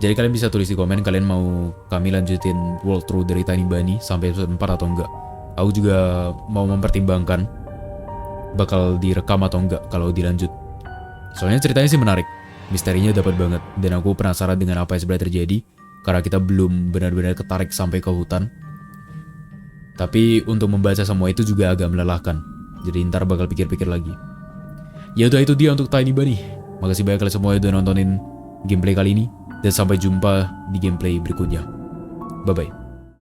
Jadi kalian bisa tulis di komen kalian mau kami lanjutin world through dari Tiny Bunny sampai episode 4 atau enggak. Aku juga mau mempertimbangkan bakal direkam atau enggak kalau dilanjut. Soalnya ceritanya sih menarik. Misterinya dapat banget. Dan aku penasaran dengan apa yang sebenarnya terjadi. Karena kita belum benar-benar ketarik sampai ke hutan. Tapi untuk membaca semua itu juga agak melelahkan. Jadi ntar bakal pikir-pikir lagi. Ya udah, itu dia untuk Tiny Bunny. Makasih banyak kalian semua yang udah nontonin gameplay kali ini. Dan sampai jumpa di gameplay berikutnya. Bye-bye.